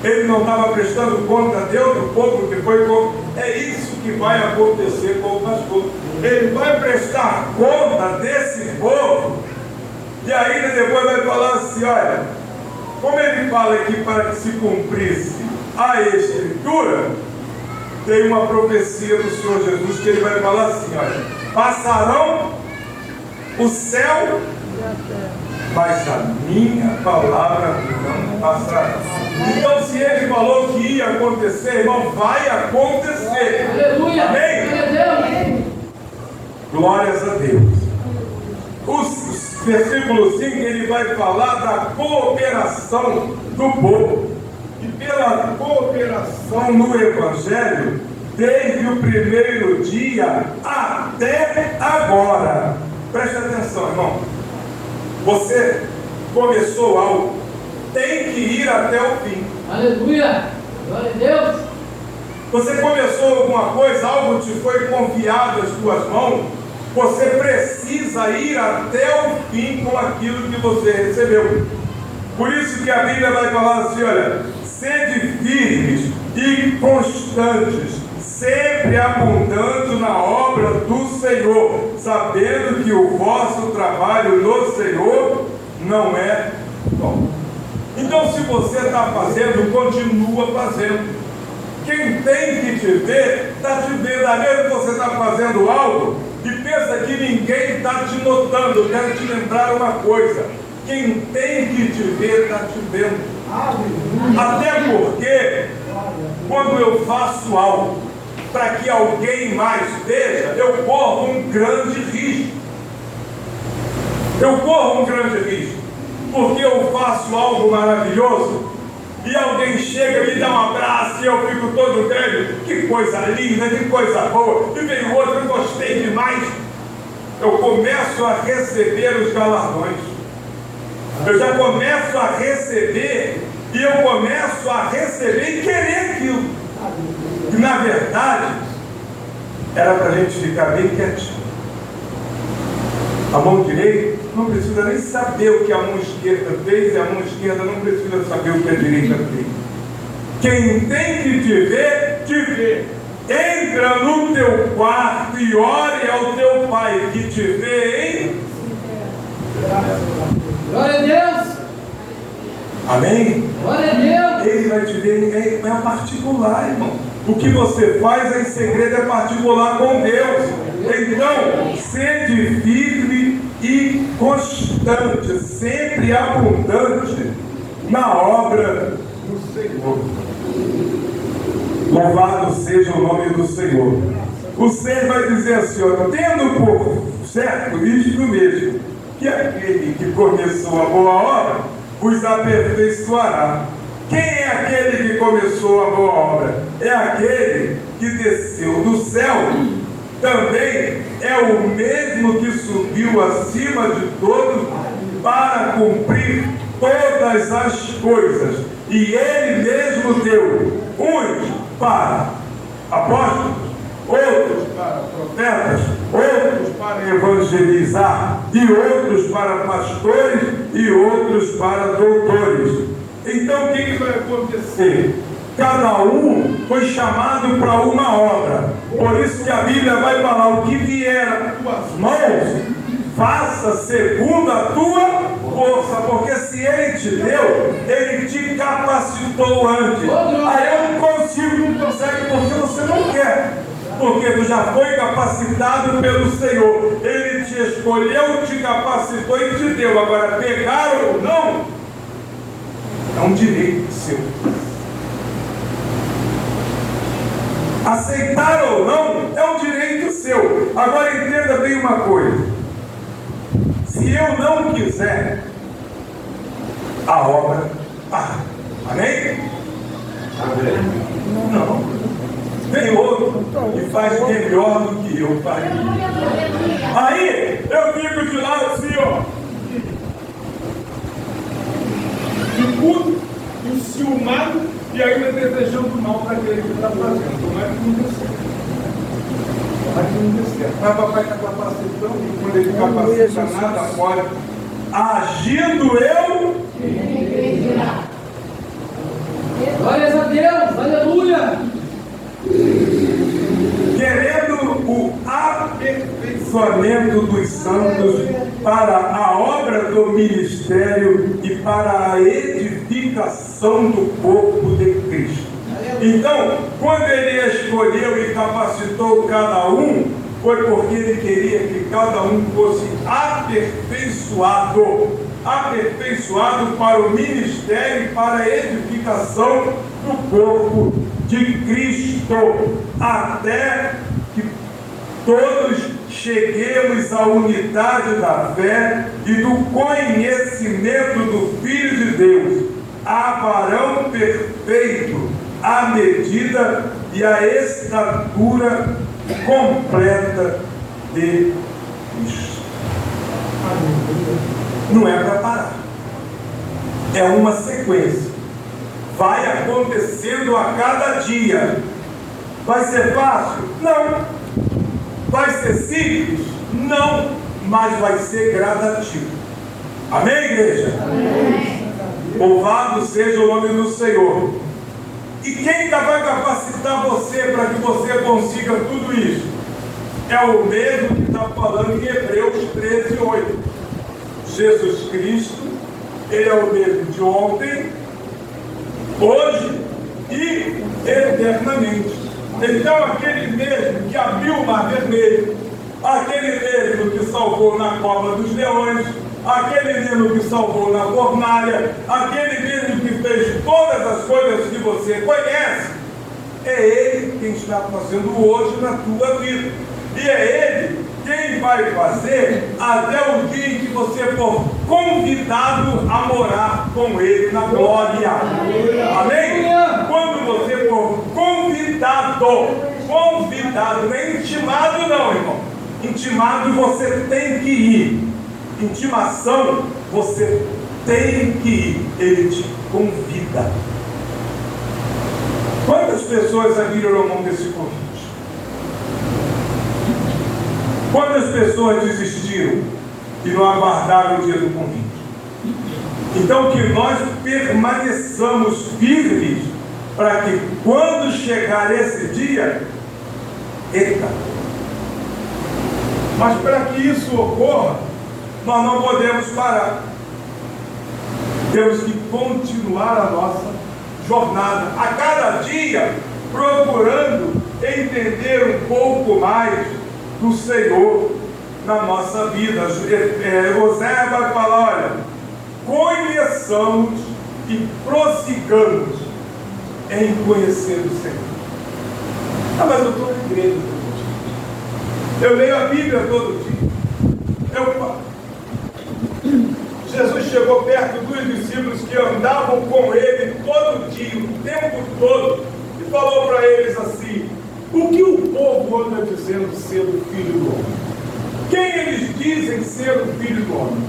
Ele não estava prestando conta a Deus do povo que foi contra. É isso que vai acontecer com o pastor. Ele vai prestar conta desse povo. E ainda depois vai falar assim, olha, como ele fala aqui para que se cumprisse a Escritura, tem uma profecia do Senhor Jesus que ele vai falar assim, olha, passarão o céu, mas a minha palavra não passará. Então, se ele falou que ia acontecer, irmão, vai acontecer. Aleluia. Amém? Glórias a Deus. O versículo 5, ele vai falar da cooperação do povo. E pela cooperação no Evangelho, desde o primeiro dia até agora. Preste atenção, irmão. Você começou algo, tem que ir até o fim. Aleluia. Glória a Deus. Você começou alguma coisa, algo te foi confiado às suas mãos, você precisa ir até o fim com aquilo que você recebeu. Por isso que a Bíblia vai falar assim, olha, sede firmes e constantes, sempre abundando na obra do Senhor, sabendo que o vosso trabalho no Senhor não é bom. Então, se você está fazendo, continua fazendo. Quem tem que te ver, está te vendo. Às vezes você está fazendo algo e pensa que ninguém está te notando. Eu quero te lembrar uma coisa: quem tem que te ver, está te vendo. Até porque, quando eu faço algo para que alguém mais veja, eu corro um grande risco. Eu corro um grande risco, porque eu faço algo maravilhoso e alguém chega e me dá um abraço e eu fico todo grande. Que coisa linda, que coisa boa. E vem outro, eu gostei demais. Eu começo a receber os galardões. Eu já começo a receber e eu começo a receber e querer aquilo. E na verdade, era para a gente ficar bem quietinho. A mão direita não precisa nem saber o que a mão esquerda fez, e a mão esquerda não precisa saber o que a direita fez. Quem tem que te ver, te vê. Entra no teu quarto e ore ao teu Pai que te vê, hein? Glória a Deus! Amém? Glória a Deus! Ele vai te ver, é particular, irmão. O que você faz em segredo é particular com Deus. Então, sede firme e constante, sempre abundante na obra do Senhor. Louvado seja o nome do Senhor. O 6 vai dizer assim, ó, tendo por certo isto mesmo, que aquele que começou a boa obra vos aperfeiçoará. Quem é aquele que começou a boa obra? É aquele que desceu do céu. Também é o mesmo que subiu acima de todos para cumprir todas as coisas. E ele mesmo deu uns para apóstolos, outros para profetas, outros para evangelizar, e outros para pastores, e outros para doutores. Então o que vai acontecer? Cada um foi chamado para uma obra. Por isso que a Bíblia vai falar: o que vier às tuas mãos, faça segundo a tua força. Porque se Ele te deu, Ele te capacitou antes. Aí eu não consigo, não consegue, porque você não quer. Porque tu já foi capacitado pelo Senhor. Ele te escolheu, te capacitou e te deu. Agora, pegar ou não, é um direito seu. Aceitar ou não é um direito seu. Agora entenda bem uma coisa: se eu não quiser, a obra para. Amém? Amém? Não. Tem outro que faz melhor do que eu faria. Aí eu fico de lado assim, ó, de puto, enciumado e ainda desejando mal para aquele que está fazendo. Tomara que não dê certo. Tomara que não dê certo. Mas papai está capacitando, e quando ele capacita, nada pode. Agindo eu. Glórias a Deus! Aleluia! Querendo o aperfeiçoamento dos santos para a obra do ministério e para a edificação do corpo de Cristo. Então, quando ele escolheu e capacitou cada um, foi porque ele queria que cada um fosse aperfeiçoado para o ministério e para a edificação do corpo de Cristo, até que todos cheguemos à unidade da fé e do conhecimento do Filho de Deus, a varão perfeito, à medida e à estatura completa de Cristo. Não é para parar, é uma sequência. Vai acontecendo a cada dia. Vai ser fácil? Não. Vai ser simples? Não. Mas vai ser gradativo. Amém, igreja? Amém. Louvado seja o nome do Senhor. E quem vai capacitar você para que você consiga tudo isso? É o mesmo que está falando em Hebreus 13:8. Jesus Cristo, Ele é o mesmo de ontem, hoje e eternamente. Então, aquele mesmo que abriu o Mar Vermelho, aquele mesmo que salvou na cova dos leões, aquele mesmo que salvou na fornalha, aquele mesmo que fez todas as coisas que você conhece, é Ele quem está fazendo hoje na tua vida. E é Ele quem vai fazer até o dia em que você for convidado a morar com Ele na glória. Amém? Quando você for convidado, não é intimado não, irmão. Intimado você tem que ir. Intimação você tem que ir. Ele te convida. Quantas pessoas abriram mão desse convite? Quantas pessoas desistiram e não aguardaram o dia do convite? Então que nós permaneçamos firmes para que quando chegar esse dia, eita! Mas para que isso ocorra, nós não podemos parar. Temos que continuar a nossa jornada, a cada dia procurando entender um pouco mais do Senhor na nossa vida. José vai falar, olha, conheçamos e prossigamos em conhecer o Senhor. Ah, mas eu estou na igreja todo dia, eu leio a Bíblia todo dia, Jesus chegou perto dos discípulos que andavam com Ele todo dia, o tempo todo, e falou para eles assim: o que o povo anda dizendo ser o Filho do Homem? Quem eles dizem ser o Filho do Homem?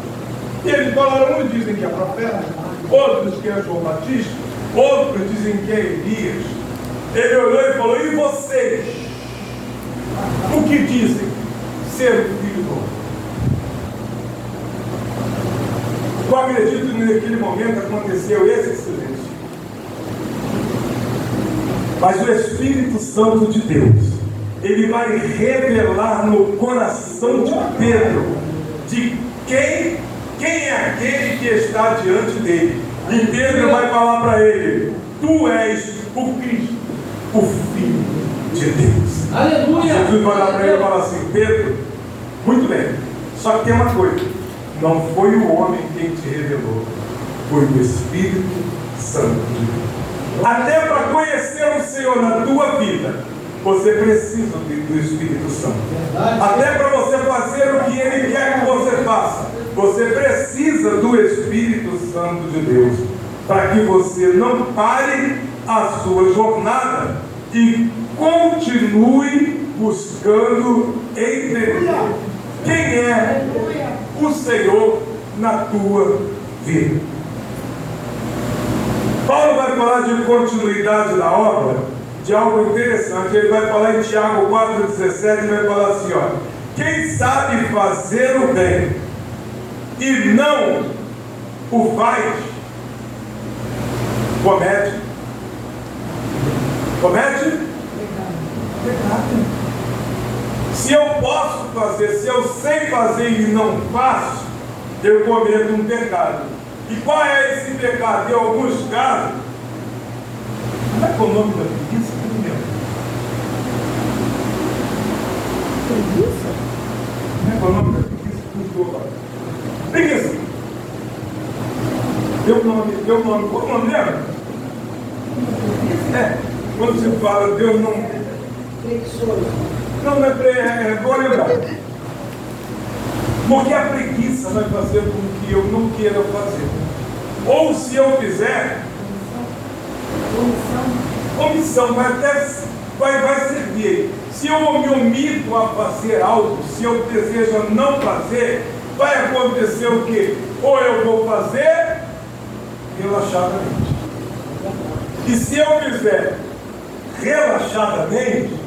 E eles falaram, uns dizem que é profeta, outros que é João Batista, outros dizem que é Elias. Ele olhou e falou: e vocês? O que dizem ser o Filho do Homem? Eu acredito que naquele momento aconteceu esse silêncio. Mas o Espírito Santo de Deus, ele vai revelar no coração de Pedro de quem é aquele que está diante dele. E Pedro vai falar para ele: tu és o Cristo, o Filho de Deus. Aleluia! Jesus vai olhar para ele e falar assim: Pedro, muito bem, só que tem uma coisa. Não foi o homem quem te revelou, foi o Espírito Santo de Deus. Até para conhecer o Senhor na tua vida, você precisa do Espírito Santo. Até para você fazer o que Ele quer que você faça, você precisa do Espírito Santo de Deus, para que você não pare a sua jornada e continue buscando entender quem é o Senhor na tua vida. Paulo vai falar de continuidade da obra, de algo interessante. Ele vai falar em Tiago 4,17 e vai falar assim, ó: quem sabe fazer o bem e não o faz, comete pecado. Se eu posso fazer, se eu sei fazer e não faço, eu cometo um pecado. E qual é esse pecado? Em alguns casos, como é que é o nome da preguiça? Eu não lembro. Preguiça? Como é que é o nome da preguiça? Preguiça. Deu nome. Qual o nome dela? Quando você fala, Deus não... Preguiçoso. Não é vou lembrar. Porque a preguiça vai fazer com que eu não queira fazer. Ou se eu fizer, omissão, mas até vai servir. Se eu me omito a fazer algo, se eu desejo não fazer, vai acontecer o quê? Ou eu vou fazer relaxadamente. E se eu fizer relaxadamente,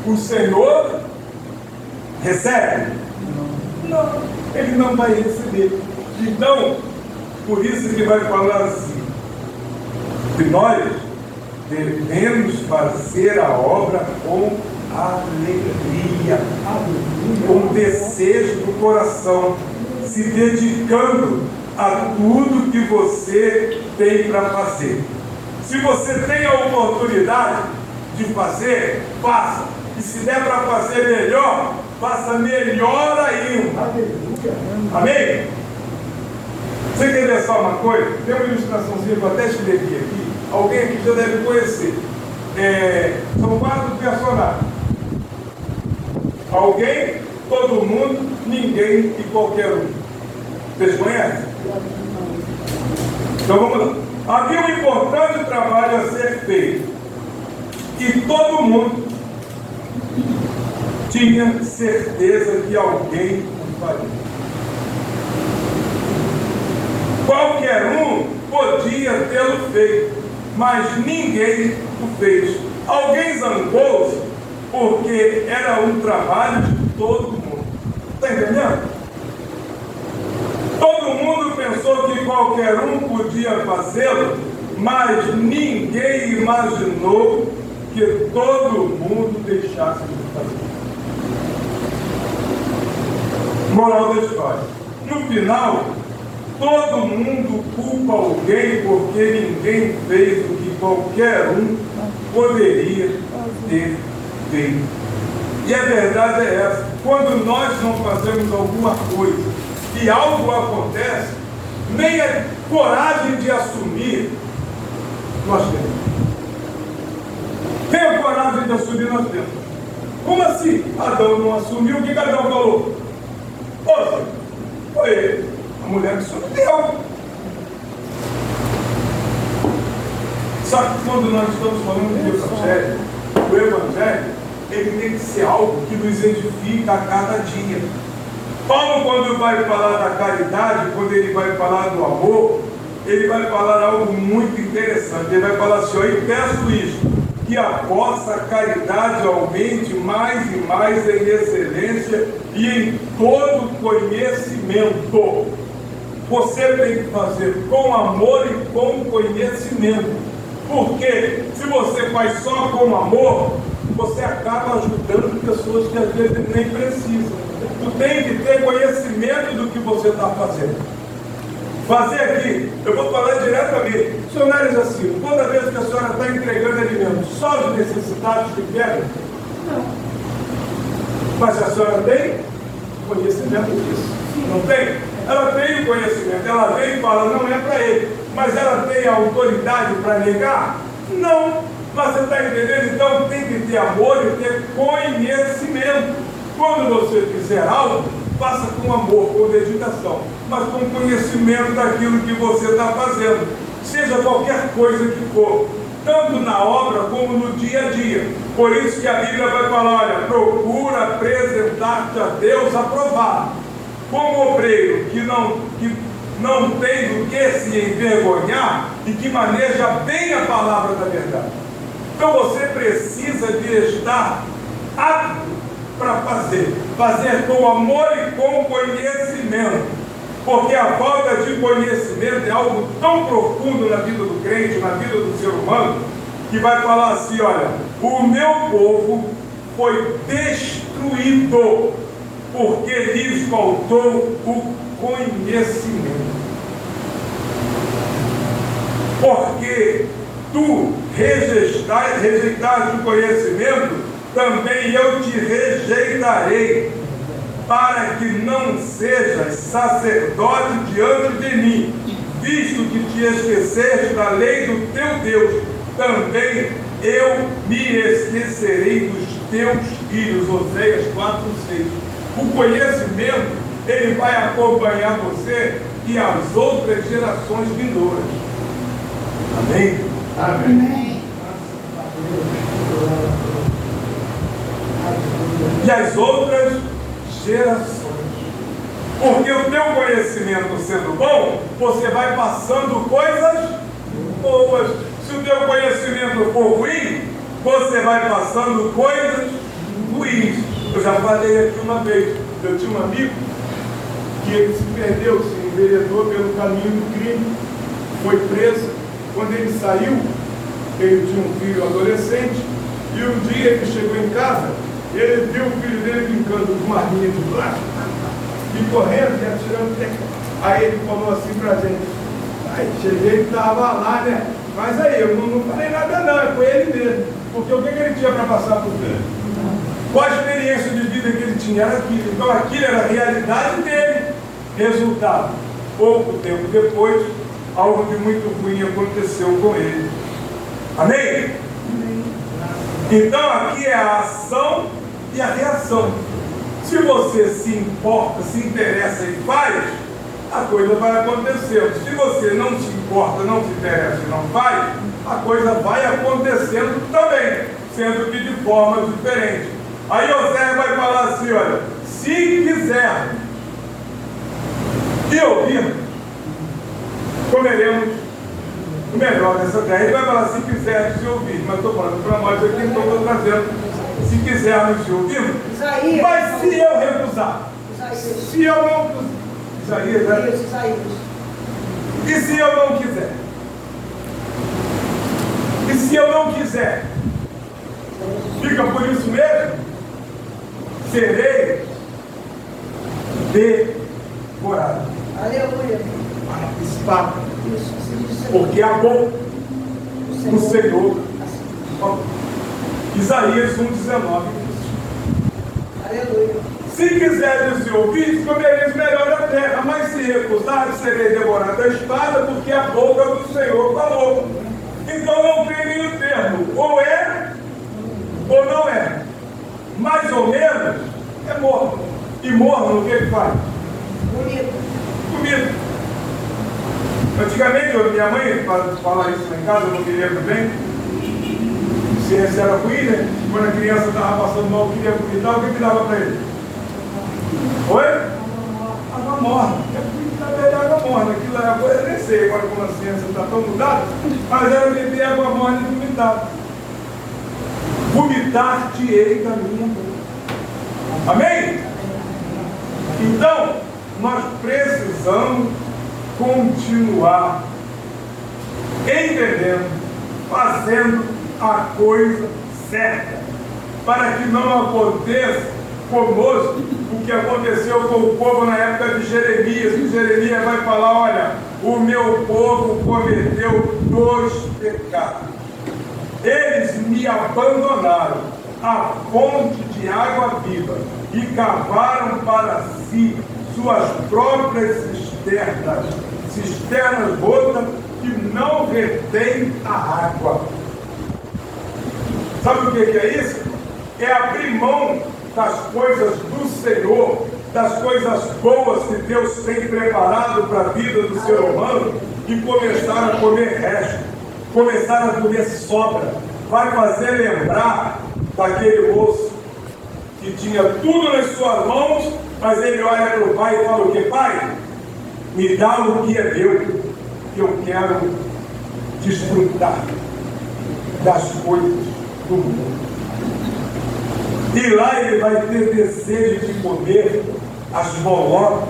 o Senhor recebe? Não, Ele não vai receber. Então, por isso que vai falar assim, que nós devemos fazer a obra com alegria, com desejo do coração, se dedicando a tudo que você tem para fazer. Se você tem a oportunidade de fazer, faça. E se der para fazer melhor, faça melhor ainda. Amém? Você quer ver só uma coisa? Tem uma ilustraçãozinha que eu até escrevi aqui. Alguém aqui já deve conhecer. São 4 personagens. Alguém, todo mundo, ninguém e qualquer um. Vocês conhecem? Então vamos lá. Havia um importante trabalho a ser feito. E todo mundo tinha certeza que alguém o faria. Qualquer um podia tê-lo feito, mas ninguém o fez. Alguém zangou-se porque era um trabalho de todo mundo. Está entendendo? Todo mundo pensou que qualquer um podia fazê-lo, mas ninguém imaginou que todo mundo deixasse de fazer. Moral da história. No final, todo mundo culpa alguém porque ninguém fez o que qualquer um poderia ter feito. E a verdade é essa. Quando nós não fazemos alguma coisa e algo acontece, nem a coragem de assumir nós temos. Nem a coragem de assumir nós temos. Como assim? Adão não assumiu, o que Adão falou? Poxa, foi ele. A mulher que submeteu. Só que quando nós estamos falando de Evangelho, o Evangelho, ele tem que ser algo que nos edifica a cada dia. Paulo, quando vai falar da caridade, quando ele vai falar do amor, ele vai falar algo muito interessante. Ele vai falar assim, e peço isto, que a vossa caridade aumente mais e mais em excelência e em todo conhecimento. Você tem que fazer com amor e com conhecimento. Porque se você faz só com amor, você acaba ajudando pessoas que às vezes nem precisam. Tu tem que ter conhecimento do que você está fazendo. Fazer aqui, eu vou falar diretamente. Missionários assim, toda vez que a senhora está entregando alimentos, só os necessitados que querem? Não. Mas a senhora tem conhecimento disso? Não tem? Ela tem o conhecimento, ela vem e fala, não é para ele. Mas ela tem a autoridade para negar? Não. Mas você está entendendo? Então tem que ter amor e ter conhecimento. Quando você fizer algo, faça com amor, com dedicação, mas com conhecimento daquilo que você está fazendo, seja qualquer coisa que for, tanto na obra como no dia a dia. Por isso que a Bíblia vai falar, olha, procura apresentar-te a Deus aprovado, como obreiro que não tem do que se envergonhar e que maneja bem a palavra da verdade. Então você precisa de estar apto para fazer com amor e com conhecimento, porque a falta de conhecimento é algo tão profundo na vida do crente, na vida do ser humano, que vai falar assim, olha, o meu povo foi destruído, porque lhes faltou o conhecimento. Porque tu rejeitaste o conhecimento, também eu te rejeitarei, para que não sejas sacerdote diante de mim, visto que te esqueceste da lei do teu Deus, também eu me esquecerei dos teus filhos. Oséias 4:6. O conhecimento, ele vai acompanhar você e as outras gerações vindouras. Amém? Amém. E as outras gerações. Porque o teu conhecimento sendo bom, você vai passando coisas boas. Se o teu conhecimento for ruim, você vai passando coisas ruins. Eu já falei aqui uma vez, eu tinha um amigo que ele se perdeu, se enveredou pelo caminho do crime, foi preso. Quando ele saiu, ele tinha um filho adolescente, e um dia ele chegou em casa, ele viu o filho dele brincando com uma linha de plástico, e correndo e atirando teco. Aí ele falou assim pra gente, aí cheguei e estava lá, né? Mas aí, eu não falei nada não, foi ele mesmo, porque o que ele tinha para passar por filho? Qual a experiência de vida que ele tinha? Era aquilo. Então aquilo era a realidade dele. Resultado, pouco tempo depois, algo de muito ruim aconteceu com ele. Amém? Então aqui é a ação e a reação. Se você se importa, se interessa e faz, a coisa vai acontecendo. Se você não se importa, não se interessa e não faz, a coisa vai acontecendo também, sendo que de forma diferente. Aí José vai falar assim, olha, se quiser e ouvir, comeremos o melhor dessa terra. Ele vai falar, se quiser se ouvir, mas estou falando para nós aqui, então estou trazendo, se quisermos se ouvir, mas se eu recusar, se eu não, Isaías, né? E se eu não quiser? E se eu não quiser? Fica por isso mesmo? Serei devorado. Aleluia. A espada. Porque a boca do Senhor. Isaías 1,19. Aleluia. Se quiseres ouvir, comereis melhor a terra, mas se recusar, serei devorado a espada, porque a boca do Senhor falou. Então não tem meio termo, ou é ou não é. Mais ou menos é morno. E morno o que ele faz? Comida. Antigamente, minha mãe fala isso lá em casa, eu não me lembro bem. Ciência era ruim, né? Quando a criança estava passando mal, queria vomitar, o que dava para ele? Oi? Água morna. Na verdade, água morna. Aquilo era coisa, eu nem sei agora como a ciência está tão mudada, mas era beber água morna e vomitar. Vomitar-te-ei da minha boca. Amém? Então, nós precisamos continuar entendendo, fazendo a coisa certa, para que não aconteça conosco o que aconteceu com o povo na época de Jeremias. E Jeremias vai falar, olha, o meu povo cometeu 2 pecados. Eles me abandonaram a fonte de água viva e cavaram para si suas próprias cisternas rotas que não retêm a água. Sabe o que é isso? É abrir mão das coisas do Senhor, das coisas boas que Deus tem preparado para a vida do ser humano e começar a comer resto, começar a comer sobra. Vai fazer lembrar daquele moço que tinha tudo nas suas mãos, mas ele olha para o pai e fala o que? Pai, me dá o que é meu, que eu quero desfrutar das coisas do mundo. E lá ele vai ter desejo de comer as bolotas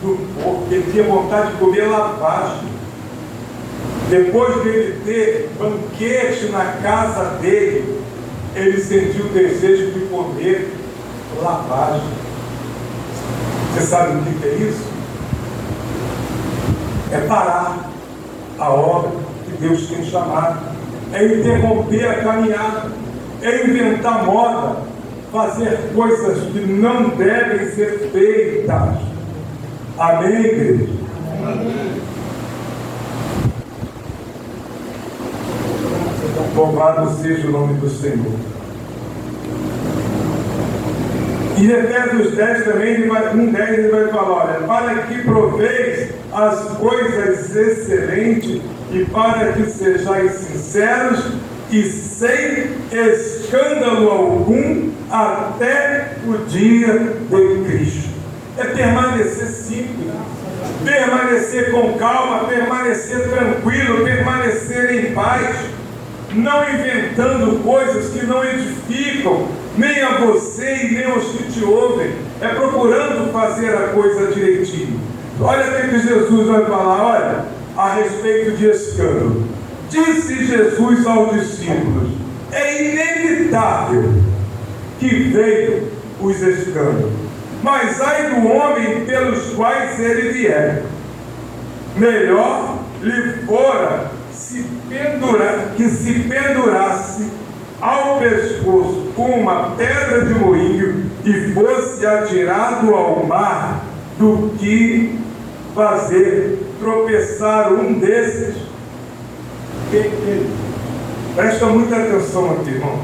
do porco, ele tinha vontade de comer lavagem. Depois de ele ter banquete na casa dele, ele sentiu o desejo de comer lavagem. Você sabe o que é isso? É parar a obra que Deus tem chamado, é interromper a caminhada, é inventar moda, fazer coisas que não devem ser feitas. Amém, igreja? Amém. Louvado seja o nome do Senhor. E em Efésios 10 também, ele vai falar, olha, para que proveis as coisas excelentes e para que sejais sinceros e sem escândalo algum até o dia de Cristo. É permanecer simples, permanecer com calma, permanecer tranquilo, permanecer em paz, não inventando coisas que não edificam nem a você e nem aos que te ouvem, é procurando fazer a coisa direitinho. Olha o que Jesus vai falar, olha, a respeito de escândalo. Disse Jesus aos discípulos: é inevitável que venham os escândalos, mas ai do homem pelos quais ele vier. Melhor lhe fora que se pendurasse ao pescoço com uma pedra de moinho e fosse atirado ao mar, do que fazer tropeçar um desses pequenos. Presta muita atenção aqui, irmão.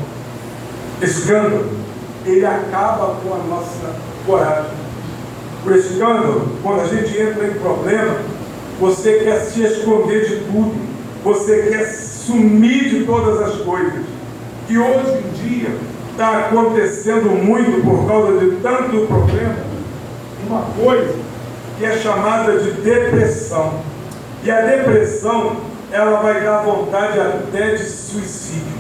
Escândalo, ele acaba com a nossa coragem. O escândalo, quando a gente entra em problema, você quer se esconder de tudo, você quer sumir de todas as coisas. E hoje em dia está acontecendo muito por causa de tanto problema, uma coisa que é chamada de depressão. E a depressão, ela vai dar vontade até de suicídio.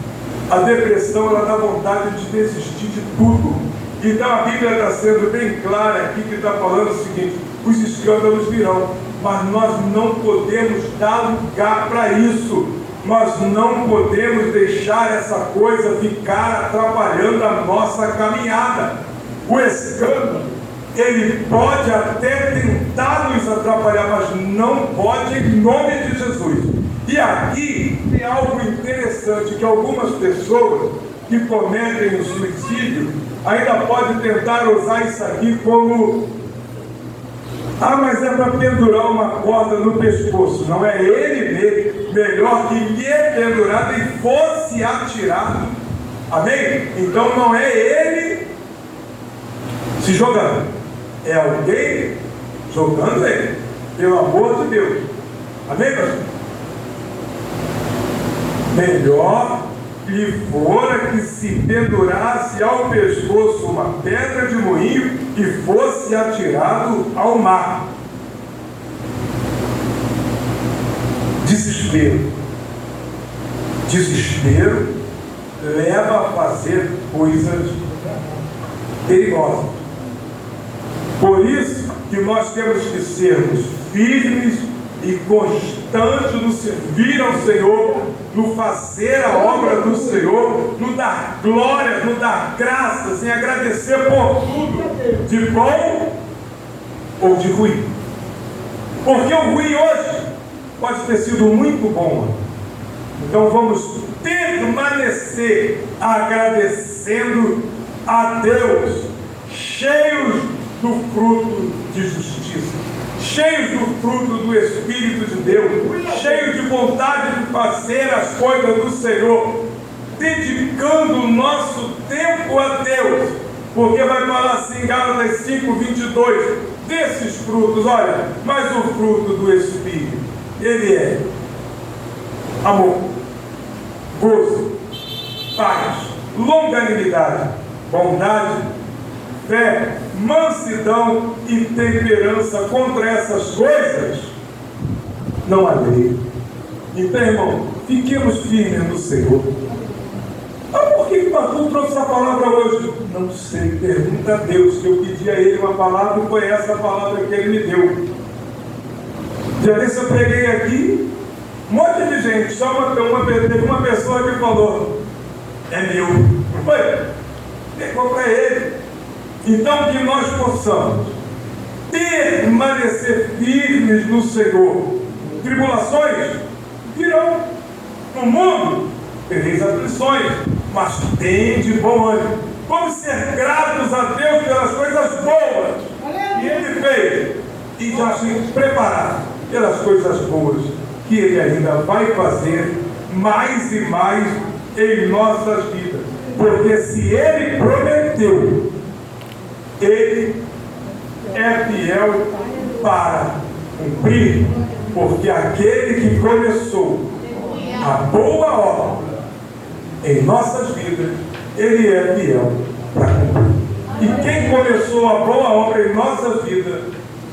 A depressão, ela dá vontade de desistir de tudo. Então a Bíblia está sendo bem clara aqui, que está falando o seguinte: os escândalos virão, mas nós não podemos dar lugar para isso. Nós não podemos deixar essa coisa ficar atrapalhando a nossa caminhada. O escândalo, ele pode até tentar nos atrapalhar, mas não pode, em nome de Jesus. E aqui tem algo interessante, que algumas pessoas que cometem o suicídio ainda podem tentar usar isso aqui como: mas é para pendurar uma corda no pescoço. Não, é ele mesmo. Melhor que lhe pendurado e fosse atirado. Amém? Então não é ele se jogando, é alguém jogando ele, pelo amor de Deus. Amém, pastor? Melhor lhe fora que se pendurasse ao pescoço uma pedra de moinho e fosse atirado ao mar. Desespero leva a fazer coisas perigosas. Por isso que nós temos que sermos firmes e constantes no servir ao Senhor, no fazer a obra do Senhor, no dar glória, no dar graças, em agradecer por tudo, de bom ou de ruim. Porque o ruim hoje pode ter sido muito bom. Então vamos permanecer agradecendo a Deus, cheios do fruto de justiça, cheios do fruto do Espírito de Deus, cheios de vontade de fazer as coisas do Senhor, dedicando o nosso tempo a Deus, porque vai falar assim em Gálatas 5:22, desses frutos, olha, mas o fruto do Espírito, ele é amor, gozo, paz, longanimidade, bondade, fé, mansidão e temperança. Contra essas coisas não há lei. Então, irmão, fiquemos firmes no Senhor. Por que o pastor trouxe essa palavra hoje? Não sei, pergunta a Deus, que eu pedi a ele uma palavra e foi essa palavra que ele me deu. Já desse eu peguei aqui um monte de gente, só teve uma pessoa que falou: é meu. Não foi? Pegou para ele. Então que nós possamos permanecer firmes no Senhor. Tribulações virão no mundo, tereis aflições, mas tende bom ânimo. Vamos ser gratos a Deus pelas coisas boas que Ele fez e já se preparar pelas coisas boas que Ele ainda vai fazer mais e mais em nossas vidas. Porque se Ele prometeu, Ele é fiel para cumprir. Porque aquele que começou a boa obra em nossas vidas, Ele é fiel para cumprir. E quem começou a boa obra em nossas vidas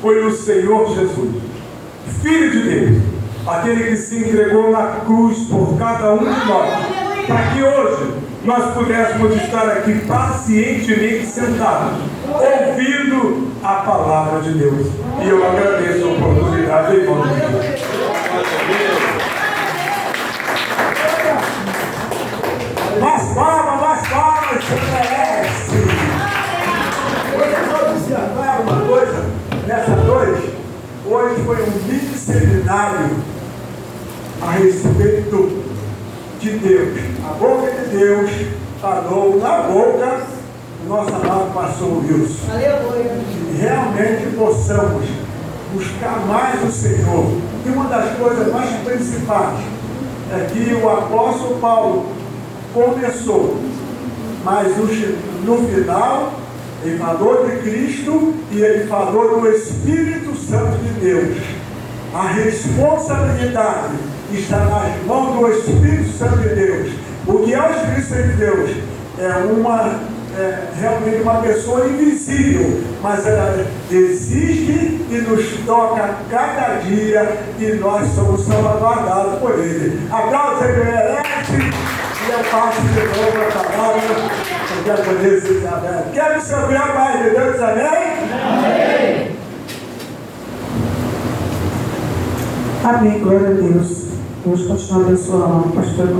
foi o Senhor Jesus, Filho de Deus, aquele que se entregou na cruz por cada um de nós, para que hoje nós pudéssemos estar aqui pacientemente sentados, ouvindo a palavra de Deus. E eu agradeço a oportunidade em nome de Deus. seminário a respeito de Deus. A boca de Deus falou na boca do nosso amado pastor Wilson. Aleluia. Que realmente possamos buscar mais o Senhor. E uma das coisas mais principais é que o apóstolo Paulo começou, mas no final ele falou de Cristo e ele falou do Espírito Santo de Deus. A responsabilidade está nas mãos do Espírito Santo de Deus. O que é o Espírito Santo de Deus? É realmente uma pessoa invisível, mas ela existe e nos toca cada dia e nós somos salvaguardados por Ele. Aplausos que merece e eu passo de novo a palavra porque a poder ser Isabel. Quero saber a paz de Deus, amém? Amém, glória a Deus. Deus continua abençoando, pastor.